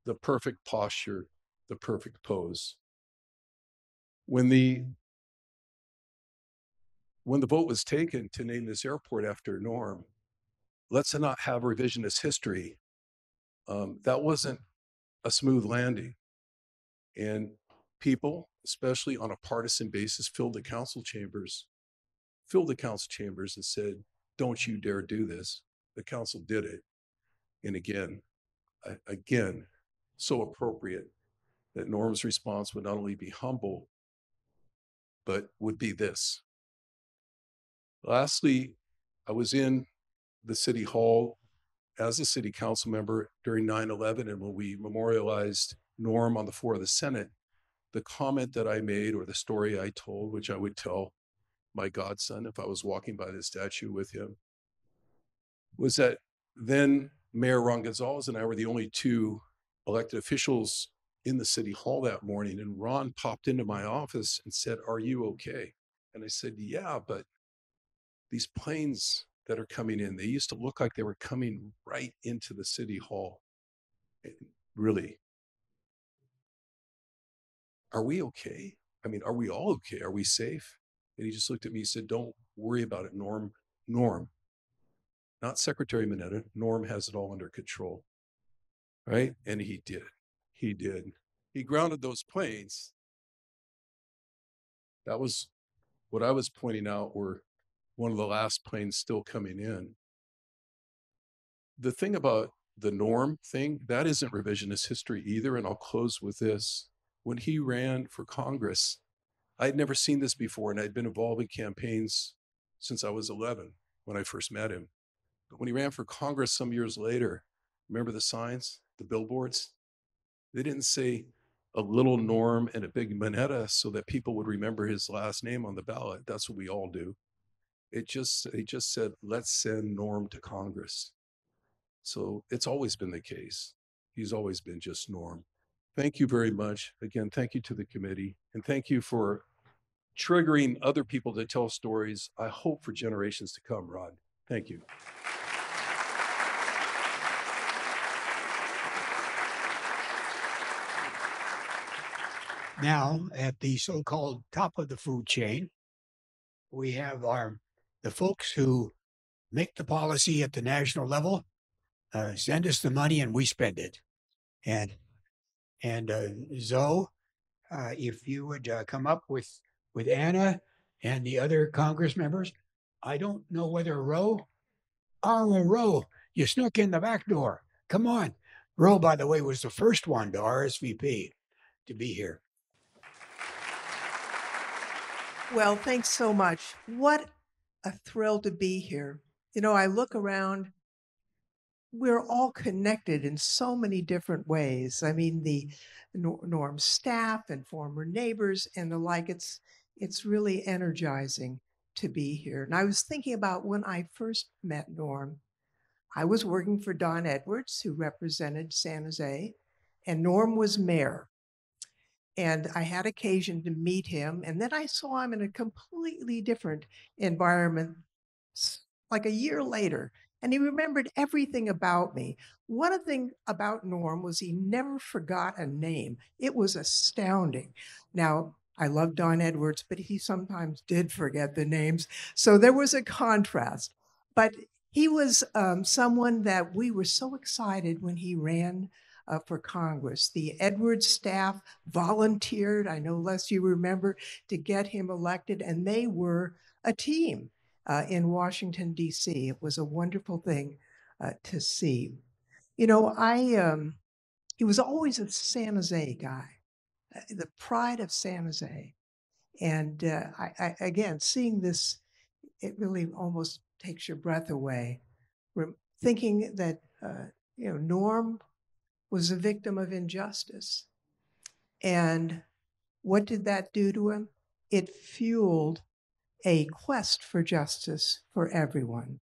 The perfect posture, the perfect pose. When the vote was taken to name this airport after Norm, let's not have revisionist history. That wasn't a smooth landing. And people, especially on a partisan basis, filled the council chambers and said, "Don't you dare do this." The council did it. And again, so appropriate that Norm's response would not only be humble, but would be this. Lastly, I was in the city hall as a city council member during 9/11, and when we memorialized Norm on the floor of the Senate, the comment that I made, or the story I told, which I would tell my godson if I was walking by the statue with him, was that then Mayor Ron Gonzalez and I were the only two elected officials in the city hall that morning. And Ron popped into my office and said, "Are you okay?" And I said, "Yeah, but these planes that are coming in, they used to look like they were coming right into the city hall. Really, are we okay? I mean, are we all okay? Are we safe?" And he just looked at me and said, "Don't worry about it, Norm. Norm, not Secretary Mineta. Norm has it all under control." Right? And he did. He did. He grounded those planes. That was what I was pointing out, were one of the last planes still coming in. The thing about the Norm thing, that isn't revisionist history either. And I'll close with this. When he ran for Congress, I'd never seen this before, and I'd been involved in campaigns since I was 11 when I first met him. But when he ran for Congress some years later, remember the signs, the billboards? They didn't say a little Norm and a big Mineta so that people would remember his last name on the ballot. That's what we all do. It just said, "Let's send Norm to Congress." So it's always been the case. He's always been just Norm. Thank you very much. Again, thank you to the committee, and thank you for triggering other people to tell stories, I hope for generations to come, Rod. Thank you. Now, at the so-called top of the food chain, we have the folks who make the policy at the national level, send us the money and we spend it. And Zoe, if you would come up with Anna and the other Congress members. I don't know whether Roe, you snuck in the back door. Come on. Roe, by the way, was the first one to RSVP to be here. Well, thanks so much. What a thrill to be here. You know, I look around, we're all connected in so many different ways. I mean, the Norm staff and former neighbors and the like, it's really energizing to be here. And I was thinking about when I first met Norm, I was working for Don Edwards, who represented San Jose, and Norm was mayor. And I had occasion to meet him, and then I saw him in a completely different environment like a year later, and he remembered everything about me. One thing about Norm was he never forgot a name. It was astounding. Now, I love Don Edwards, but he sometimes did forget the names. So there was a contrast. But he was someone that we were so excited when he ran for Congress. The Edwards staff volunteered, I know Les, you remember, to get him elected, and they were a team in Washington, D.C. It was a wonderful thing to see. You know, he was always a San Jose guy, the pride of San Jose. And again, seeing this, it really almost takes your breath away. Thinking that, Norm was a victim of injustice. And what did that do to him? It fueled a quest for justice for everyone.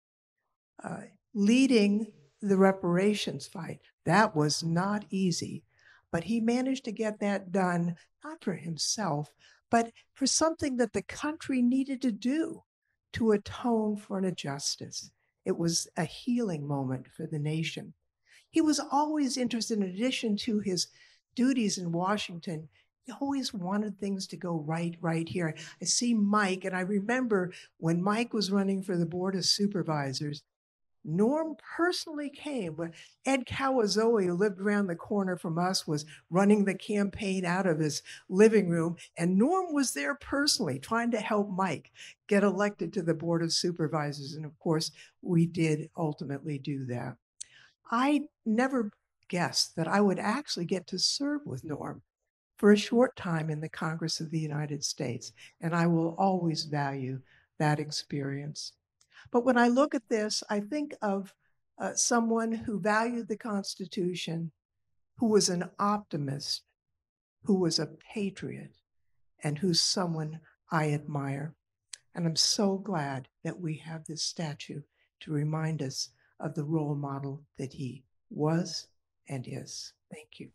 Leading the reparations fight, that was not easy, but he managed to get that done, not for himself, but for something that the country needed to do to atone for an injustice. It was a healing moment for the nation. He was always interested, in addition to his duties in Washington, he always wanted things to go right here. I see Mike, and I remember when Mike was running for the Board of Supervisors, Norm personally came. Ed Kawazoe, who lived around the corner from us, was running the campaign out of his living room, and Norm was there personally trying to help Mike get elected to the Board of Supervisors. And of course, we did ultimately do that. I never guessed that I would actually get to serve with Norm for a short time in the Congress of the United States, and I will always value that experience. But when I look at this, I think of someone who valued the Constitution, who was an optimist, who was a patriot, and who's someone I admire. And I'm so glad that we have this statue to remind us of the role model that he was and is. Thank you.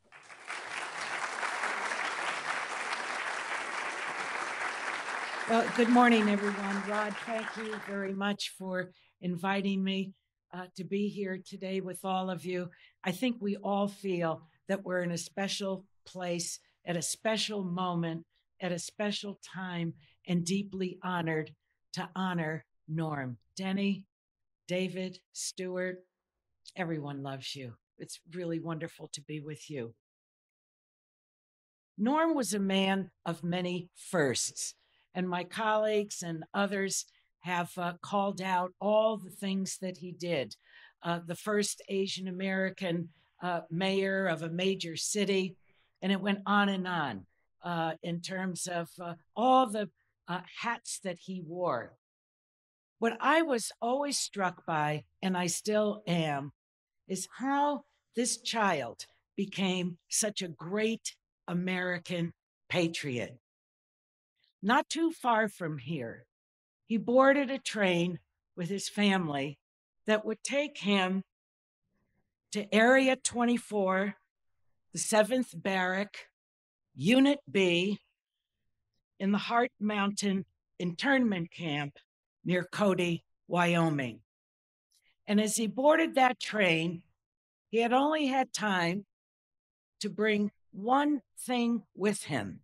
Well, good morning, everyone. Rod, thank you very much for inviting me to be here today with all of you. I think we all feel that we're in a special place, at a special moment, at a special time, and deeply honored to honor Norm. Denny, David, Stuart, everyone loves you. It's really wonderful to be with you. Norm was a man of many firsts, and my colleagues and others have called out all the things that he did. The first Asian American mayor of a major city, and it went on in terms of all the hats that he wore. What I was always struck by, and I still am, is how this child became such a great American patriot. Not too far from here, he boarded a train with his family that would take him to Area 24, the 7th Barrack, Unit B, in the Heart Mountain internment camp near Cody, Wyoming. And as he boarded that train, he had only had time to bring one thing with him,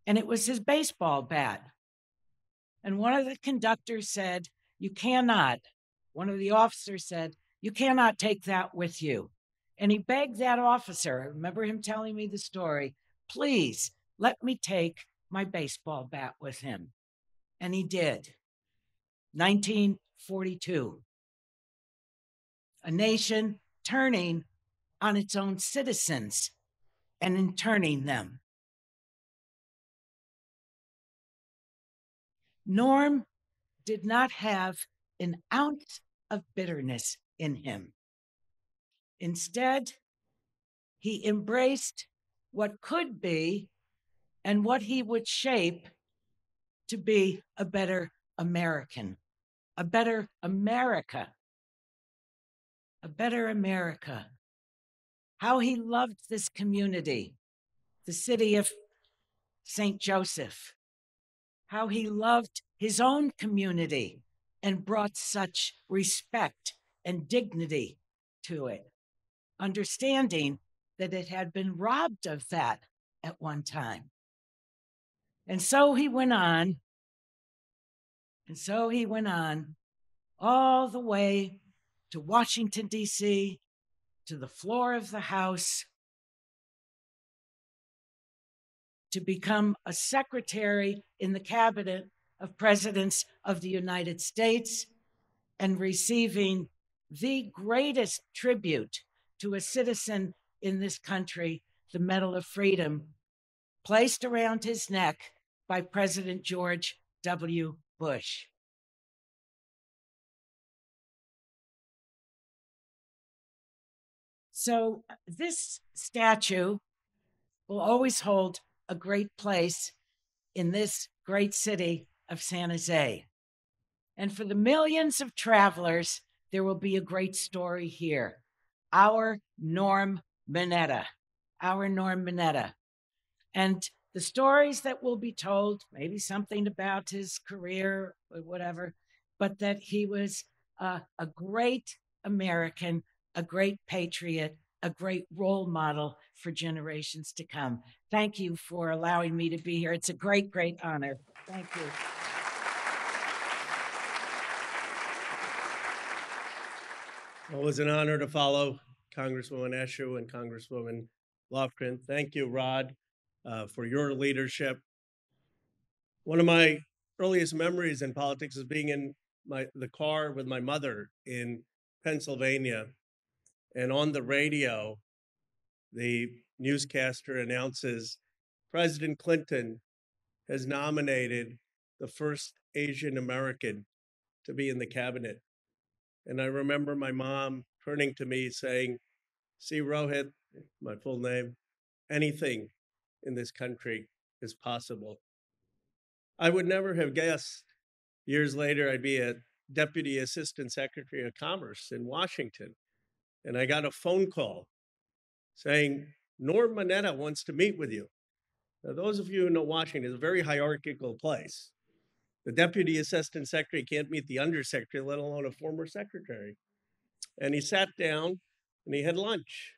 and it was his baseball bat. And one of the conductors said, "You cannot." One of the officers said, "You cannot take that with you." And he begged that officer, I remember him telling me the story, "Please let me take my baseball bat with him." And he did. 1942. A nation turning on its own citizens and interning them. Norm did not have an ounce of bitterness in him. Instead, he embraced what could be and what he would shape to be a better American, a better America. a better America, how he loved this community, the city of St. Joseph, how he loved his own community and brought such respect and dignity to it, understanding that it had been robbed of that at one time. And so he went on, all the way to Washington, D.C., to the floor of the House, to become a secretary in the cabinet of presidents of the United States and receiving the greatest tribute to a citizen in this country, the Medal of Freedom, placed around his neck by President George W. Bush. So this statue will always hold a great place in this great city of San Jose. And for the millions of travelers, there will be a great story here. Our Norm Mineta. And the stories that will be told, maybe something about his career or whatever, but that he was a great American, a great patriot, a great role model for generations to come. Thank you for allowing me to be here. It's a great, great honor. Thank you. Well, it was an honor to follow Congresswoman Eshoo and Congresswoman Lofgren. Thank you, Rod, for your leadership. One of my earliest memories in politics is being in the car with my mother in Pennsylvania. And on the radio, the newscaster announces President Clinton has nominated the first Asian American to be in the cabinet. And I remember my mom turning to me saying, "See, Rohit," my full name, "anything in this country is possible." I would never have guessed years later I'd be a Deputy Assistant Secretary of Commerce in Washington. And I got a phone call saying, "Norm Mineta wants to meet with you." Now, those of you who know Washington is a very hierarchical place. The Deputy Assistant Secretary can't meet the Undersecretary, let alone a former secretary. And he sat down and he had lunch.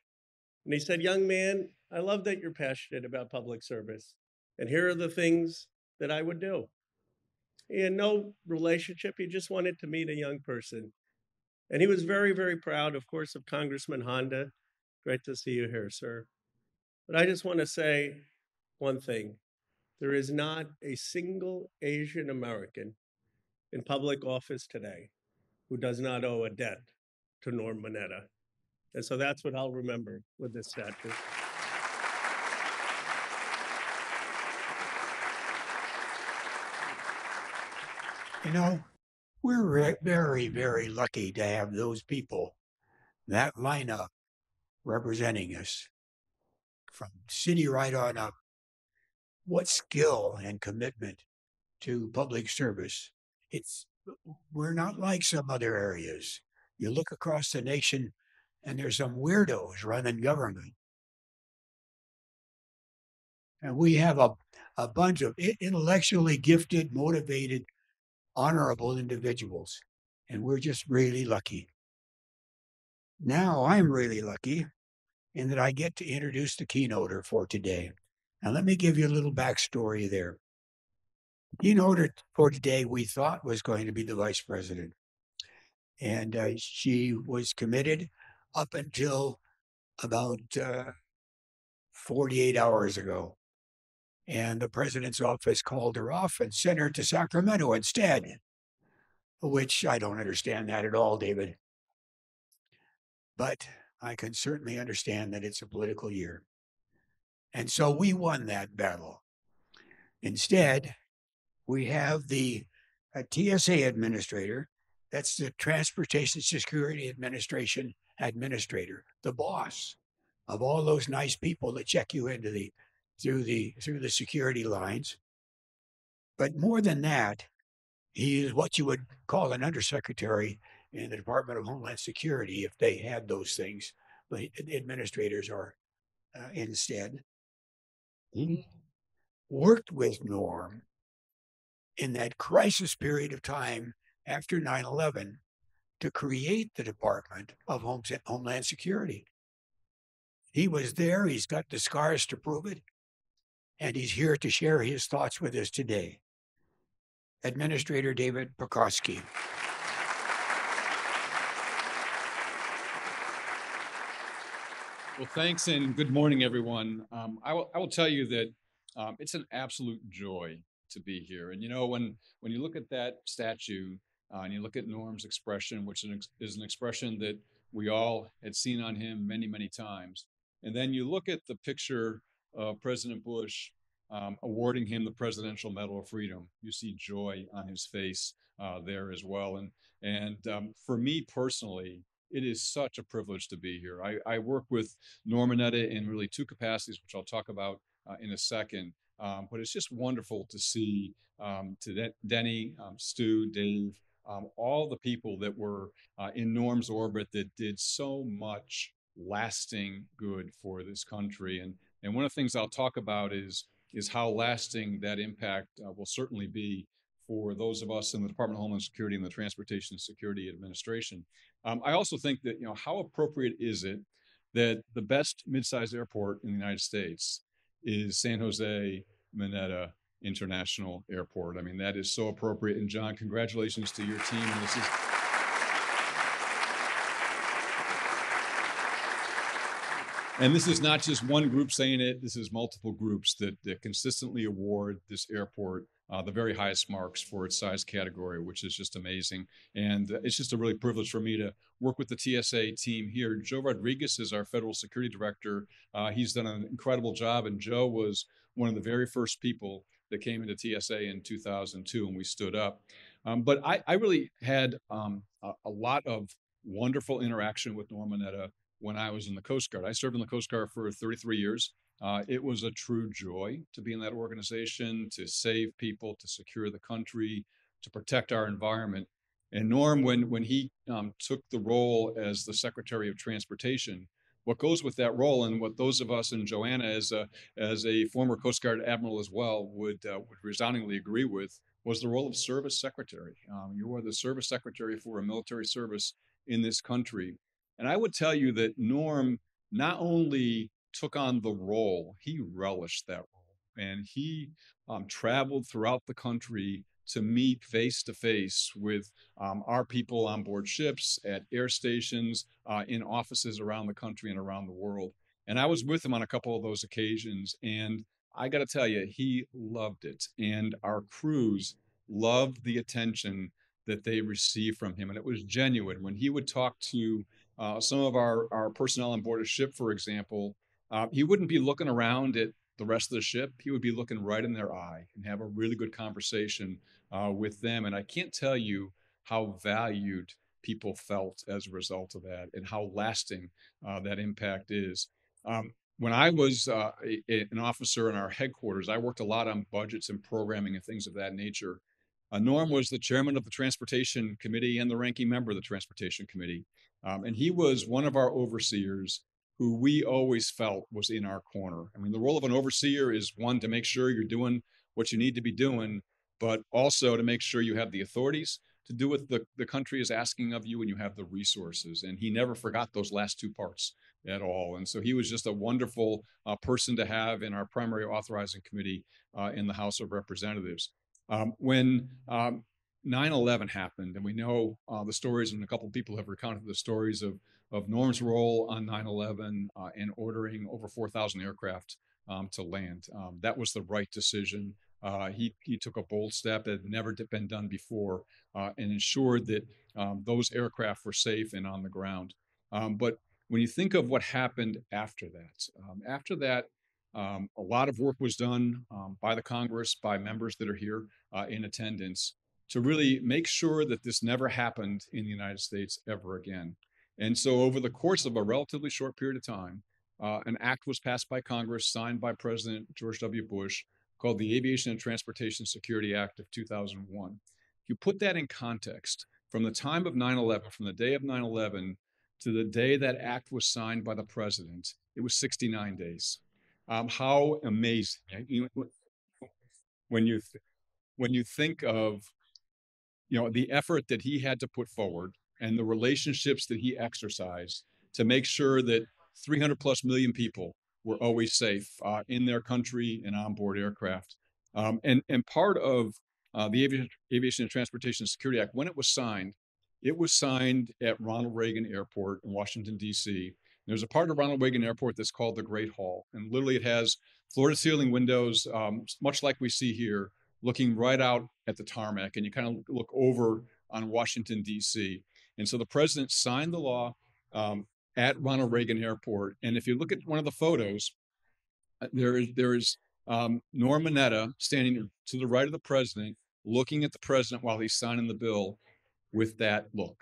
And he said, "Young man, I love that you're passionate about public service. And here are the things that I would do." He had no relationship. He just wanted to meet a young person. And he was very, very proud, of course, of Congressman Honda. Great to see you here, sir. But I just want to say one thing. There is not a single Asian American in public office today who does not owe a debt to Norm Mineta. And so that's what I'll remember with this statue. You know, we're very, very lucky to have those people, that lineup, representing us from city right on up. What skill and commitment to public service. We're not like some other areas. You look across the nation and there's some weirdos running government. And we have a bunch of intellectually gifted, motivated, honorable individuals. And we're just really lucky. Now I'm really lucky in that I get to introduce the keynoter for today. Now, let me give you a little backstory there. The keynoter for today we thought was going to be the vice president. And she was committed up until about 48 hours ago. And the president's office called her off and sent her to Sacramento instead, which I don't understand that at all, David. But I can certainly understand that it's a political year. And so we won that battle. Instead, we have the TSA administrator, that's the Transportation Security Administration administrator, the boss of all those nice people that check you into through the security lines. But more than that, he is what you would call an undersecretary in the Department of Homeland Security if they had those things, but the administrators are instead. He worked with Norm in that crisis period of time after 9/11 to create the Department of Homeland Security. He was there, he's got the scars to prove it, and he's here to share his thoughts with us today. Administrator David Pekoski. Well, thanks and good morning, everyone. I will tell you that it's an absolute joy to be here. And you know, when you look at that statue and you look at Norm's expression, which is an expression that we all had seen on him many, many times, and then you look at the picture of President Bush awarding him the Presidential Medal of Freedom, you see joy on his face there as well. And for me personally, it is such a privilege to be here. I work with Norm Mineta in really two capacities, which I'll talk about in a second. But it's just wonderful to see Denny, Stu, Dave, all the people that were in Norm's orbit that did so much lasting good for this country. And one of the things I'll talk about is how lasting that impact will certainly be for those of us in the Department of Homeland Security and the Transportation Security Administration. I also think that, you know, how appropriate is it that the best mid-sized airport in the United States is San Jose Mineta International Airport. I mean, that is so appropriate. And John, congratulations to your team. And this is not just one group saying it. This is multiple groups that consistently award this airport the very highest marks for its size category, which is just amazing. And it's just a really privilege for me to work with the TSA team here. Joe Rodriguez is our federal security director. He's done an incredible job. And Joe was one of the very first people that came into TSA in 2002, and we stood up. But I really had a lot of wonderful interaction with Norm Mineta when I was in the Coast Guard. I served in the Coast Guard for 33 years. It was a true joy to be in that organization, to save people, to secure the country, to protect our environment. And Norm, when he took the role as the Secretary of Transportation, what goes with that role, and what those of us, and Joanna as a former Coast Guard admiral as well, would resoundingly agree with, was the role of Service Secretary. You are the Service Secretary for a military service in this country. And I would tell you that Norm not only took on the role, he relished that role. And he traveled throughout the country to meet face to face with our people on board ships, at air stations, in offices around the country and around the world. And I was with him on a couple of those occasions. And I got to tell you, he loved it. And our crews loved the attention that they received from him. And it was genuine. When he would talk to some of our personnel on board a ship, for example, he wouldn't be looking around at the rest of the ship. He would be looking right in their eye and have a really good conversation with them. And I can't tell you how valued people felt as a result of that and how lasting that impact is. When I was an officer in our headquarters, I worked a lot on budgets and programming and things of that nature. Norm was the chairman of the Transportation Committee and the ranking member of the Transportation Committee. And he was one of our overseers who we always felt was in our corner. I mean, the role of an overseer is one, to make sure you're doing what you need to be doing, but also to make sure you have the authorities to do what the country is asking of you and you have the resources. And he never forgot those last two parts at all. And so he was just a wonderful person to have in our primary authorizing committee in the House of Representatives. When 9/11 happened, and we know the stories, and a couple of people have recounted the stories of Norm's role on 9/11 in ordering over 4,000 aircraft to land. That was the right decision. He took a bold step that had never been done before and ensured that those aircraft were safe and on the ground. But when you think of what happened after that, a lot of work was done by the Congress, by members that are here in attendance, to really make sure that this never happened in the United States ever again. And so over the course of a relatively short period of time, an act was passed by Congress, signed by President George W. Bush, called the Aviation and Transportation Security Act of 2001. You put that in context, from the time of 9/11, from the day of 9/11 to the day that act was signed by the president, it was 69 days. How amazing. When you think of, the effort that he had to put forward and the relationships that he exercised to make sure that 300 plus million people were always safe in their country and on board aircraft. And part of the Aviation and Transportation Security Act, when it was signed at Ronald Reagan Airport in Washington, D.C. There's a part of Ronald Reagan Airport that's called the Great Hall. And literally it has floor-to-ceiling windows, much like we see here, looking right out at the tarmac. And you kind of look over on Washington, D.C. And so the president signed the law at Ronald Reagan Airport. And if you look at one of the photos, there is Norm Mineta standing to the right of the president, looking at the president while he's signing the bill with that look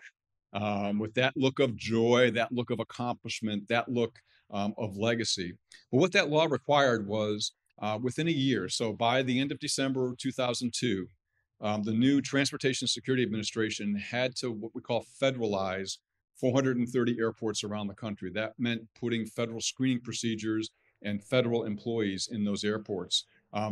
of joy, that look of accomplishment, that look of legacy. But what that law required was within a year, so by the end of December 2002, the new Transportation Security Administration had to what we call federalize 430 airports around the country. That meant putting federal screening procedures and federal employees in those airports.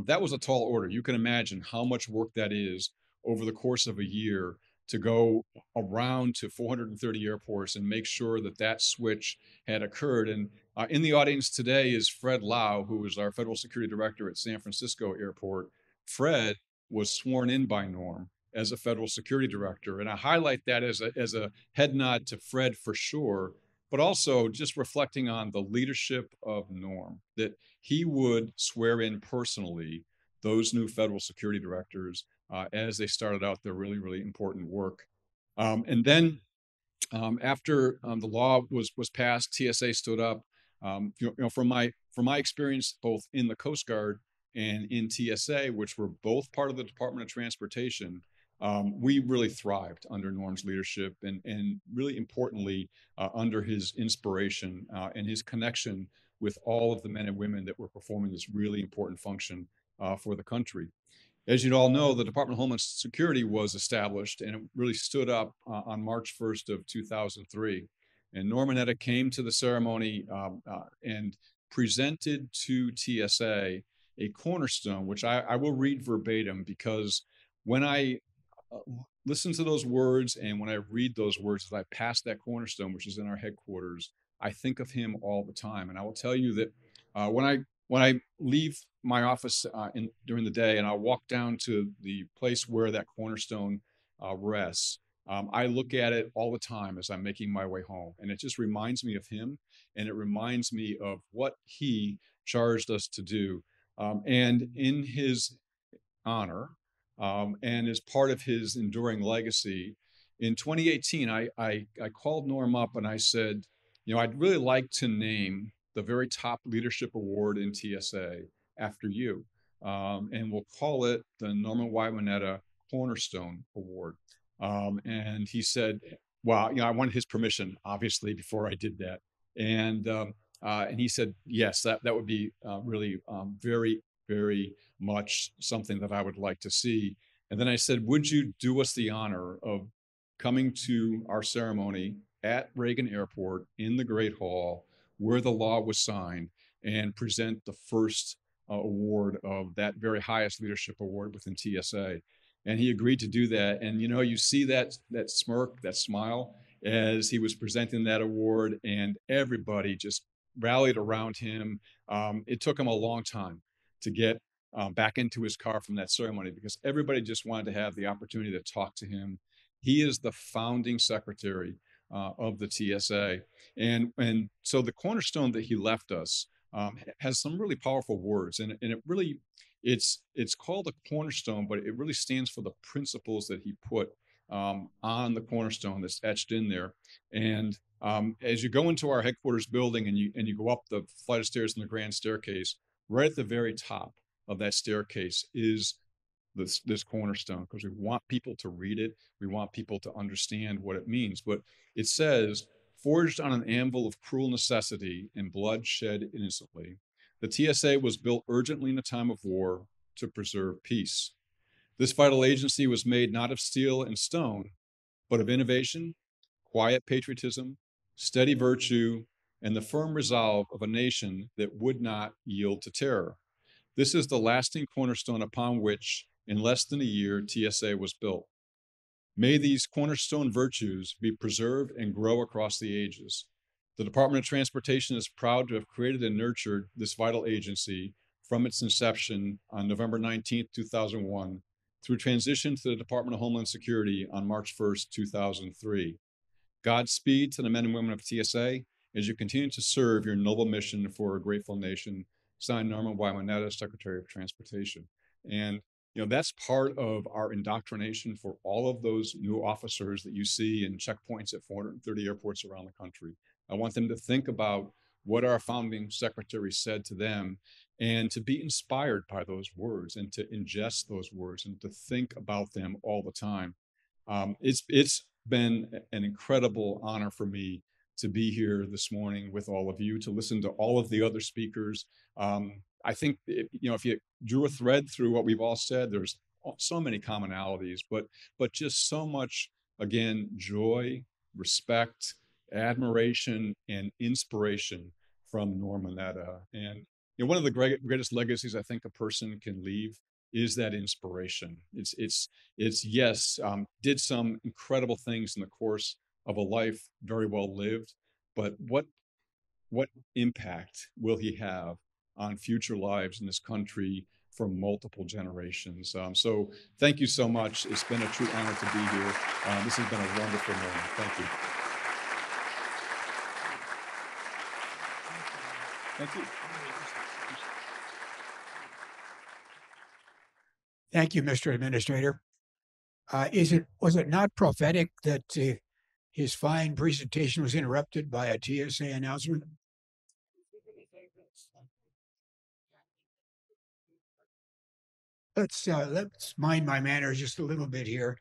That was a tall order. You can imagine how much work that is over the course of a year to go around to 430 airports and make sure that that switch had occurred. And in the audience today is Fred Lau, who is our Federal Security Director at San Francisco Airport. Fred was sworn in by Norm as a Federal Security Director. And I highlight that as a head nod to Fred for sure, but also just reflecting on the leadership of Norm, that he would swear in personally those new Federal Security Directors as they started out their really, really important work. And then after the law was passed, TSA stood up. From my experience, both in the Coast Guard and in TSA, which were both part of the Department of Transportation, we really thrived under Norm's leadership and really importantly, under his inspiration and his connection with all of the men and women that were performing this really important function for the country. As you all know, the Department of Homeland Security was established and it really stood up on March 1st of 2003. And Norm Mineta came to the ceremony and presented to TSA a cornerstone, which I will read verbatim because when I listen to those words and when I read those words as I pass that cornerstone, which is in our headquarters, I think of him all the time. And I will tell you that when I leave my office during the day and I walk down to the place where that cornerstone rests, I look at it all the time as I'm making my way home. And it just reminds me of him and it reminds me of what he charged us to do. And in his honor and as part of his enduring legacy, in 2018, I called Norm up and I said, I'd really like to name the very top leadership award in TSA after you. And we'll call it the Norman Y. Mineta Cornerstone Award. And he said, well, I wanted his permission, obviously, before I did that. And he said, yes, that would be really very, very much something that I would like to see. And then I said, would you do us the honor of coming to our ceremony at Reagan Airport in the Great Hall where the law was signed and present the first award of that very highest leadership award within TSA. And he agreed to do that. And you see that smirk, that smile as he was presenting that award and everybody just rallied around him. It took him a long time to get back into his car from that ceremony because everybody just wanted to have the opportunity to talk to him. He is the founding secretary of the TSA. And so the cornerstone that he left us has some really powerful words. And it really, it's called a cornerstone, but it really stands for the principles that he put on the cornerstone that's etched in there. And as you go into our headquarters building and you go up the flight of stairs in the grand staircase, right at the very top of that staircase is this cornerstone, because we want people to read it. We want people to understand what it means. But it says, forged on an anvil of cruel necessity and blood shed innocently, the TSA was built urgently in a time of war to preserve peace. This vital agency was made not of steel and stone, but of innovation, quiet patriotism, steady virtue, and the firm resolve of a nation that would not yield to terror. This is the lasting cornerstone upon which, in less than a year, TSA was built. May these cornerstone virtues be preserved and grow across the ages. The Department of Transportation is proud to have created and nurtured this vital agency from its inception on November 19, 2001, through transition to the Department of Homeland Security on March 1st, 2003. Godspeed to the men and women of TSA as you continue to serve your noble mission for a grateful nation. Signed, Norman Y. Mineta, Secretary of Transportation. And that's part of our indoctrination for all of those new officers that you see in checkpoints at 430 airports around the country. I want them to think about what our founding secretary said to them and to be inspired by those words and to ingest those words and to think about them all the time. It's been an incredible honor for me to be here this morning with all of you, to listen to all of the other speakers. I think, if you drew a thread through what we've all said, there's so many commonalities, but just so much, again, joy, respect, admiration, and inspiration from Norm Mineta. And one of the greatest legacies I think a person can leave is that inspiration. It's yes, did some incredible things in the course of a life very well lived, but what impact will he have on future lives in this country for multiple generations? So thank you so much. It's been a true honor to be here. This has been a wonderful morning. Thank you. Thank you. Thank you, Mr. Administrator. Was it not prophetic that his fine presentation was interrupted by a TSA announcement? Let's mind my manners just a little bit here.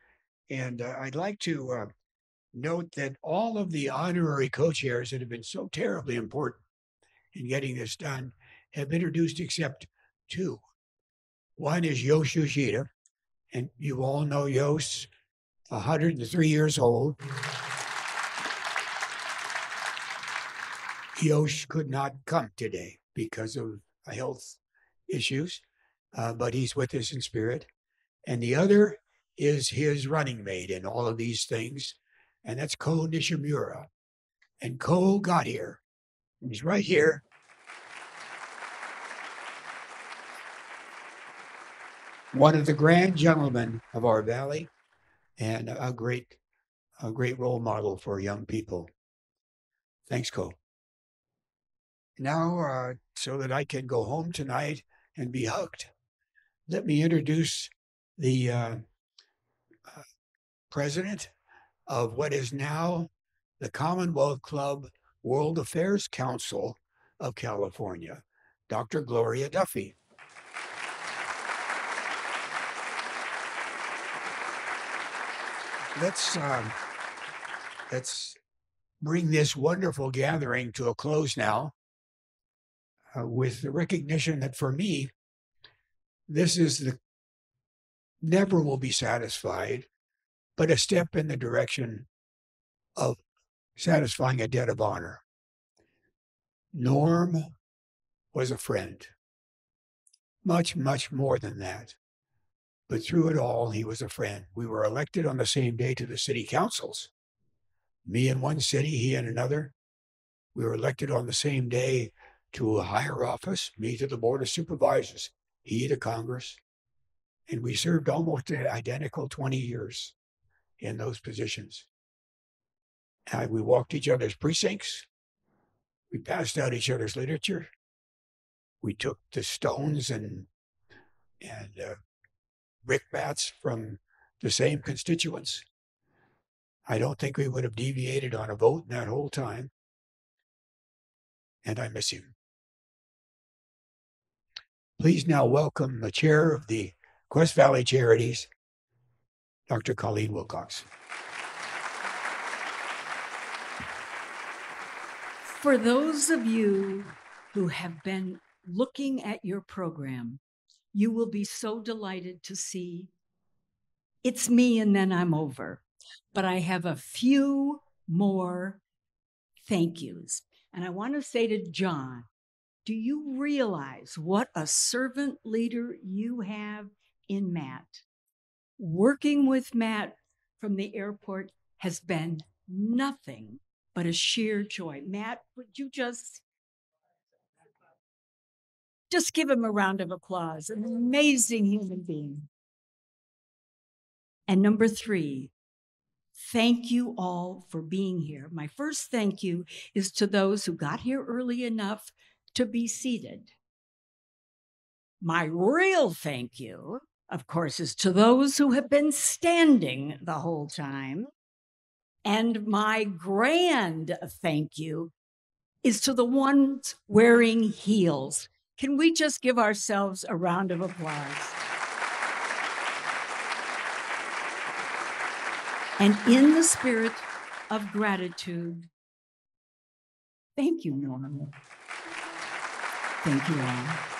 And I'd like to note that all of the honorary co-chairs that have been so terribly important in getting this done have been introduced except two. One is Yosh Yoshida, and you all know Yosh, 103 years old. Yosh could not come today because of health issues, but he's with us in spirit. And the other is his running mate in all of these things, and that's Ko Nishimura. And Ko got here. He's right here. One of the grand gentlemen of our valley, and a great role model for young people. Thanks, Ko. Now, so that I can go home tonight and be hugged, let me introduce the president of what is now the Commonwealth Club World Affairs Council of California, Dr. Gloria Duffy. Let's bring this wonderful gathering to a close now with the recognition that for me, this is never will be satisfied, but a step in the direction of satisfying a debt of honor. Norm was a friend, much, much more than that. But through it all, he was a friend. We were elected on the same day to the city councils. Me in one city, he in another. We were elected on the same day to a higher office, me to the Board of Supervisors, he to Congress. And we served almost an identical 20 years in those positions. And we walked each other's precincts. We passed out each other's literature. We took the stones and brickbats from the same constituents. I don't think we would have deviated on a vote in that whole time. And I miss him. Please now welcome the chair of the Quest Valley Charities, Dr. Colleen Wilcox. For those of you who have been looking at your program, you will be so delighted to see it's me and then I'm over. but I have a few more thank yous. And I want to say to John, do you realize what a servant leader you have in Matt? Working with Matt from the airport has been nothing but a sheer joy. Matt, would you just give him a round of applause? An amazing human being. And number 3, thank you all for being here. My first thank you is to those who got here early enough to be seated. My real thank you, of course, is to those who have been standing the whole time. And my grand thank you is to the ones wearing heels. Can we just give ourselves a round of applause? And in the spirit of gratitude, thank you, Norman. Thank you all.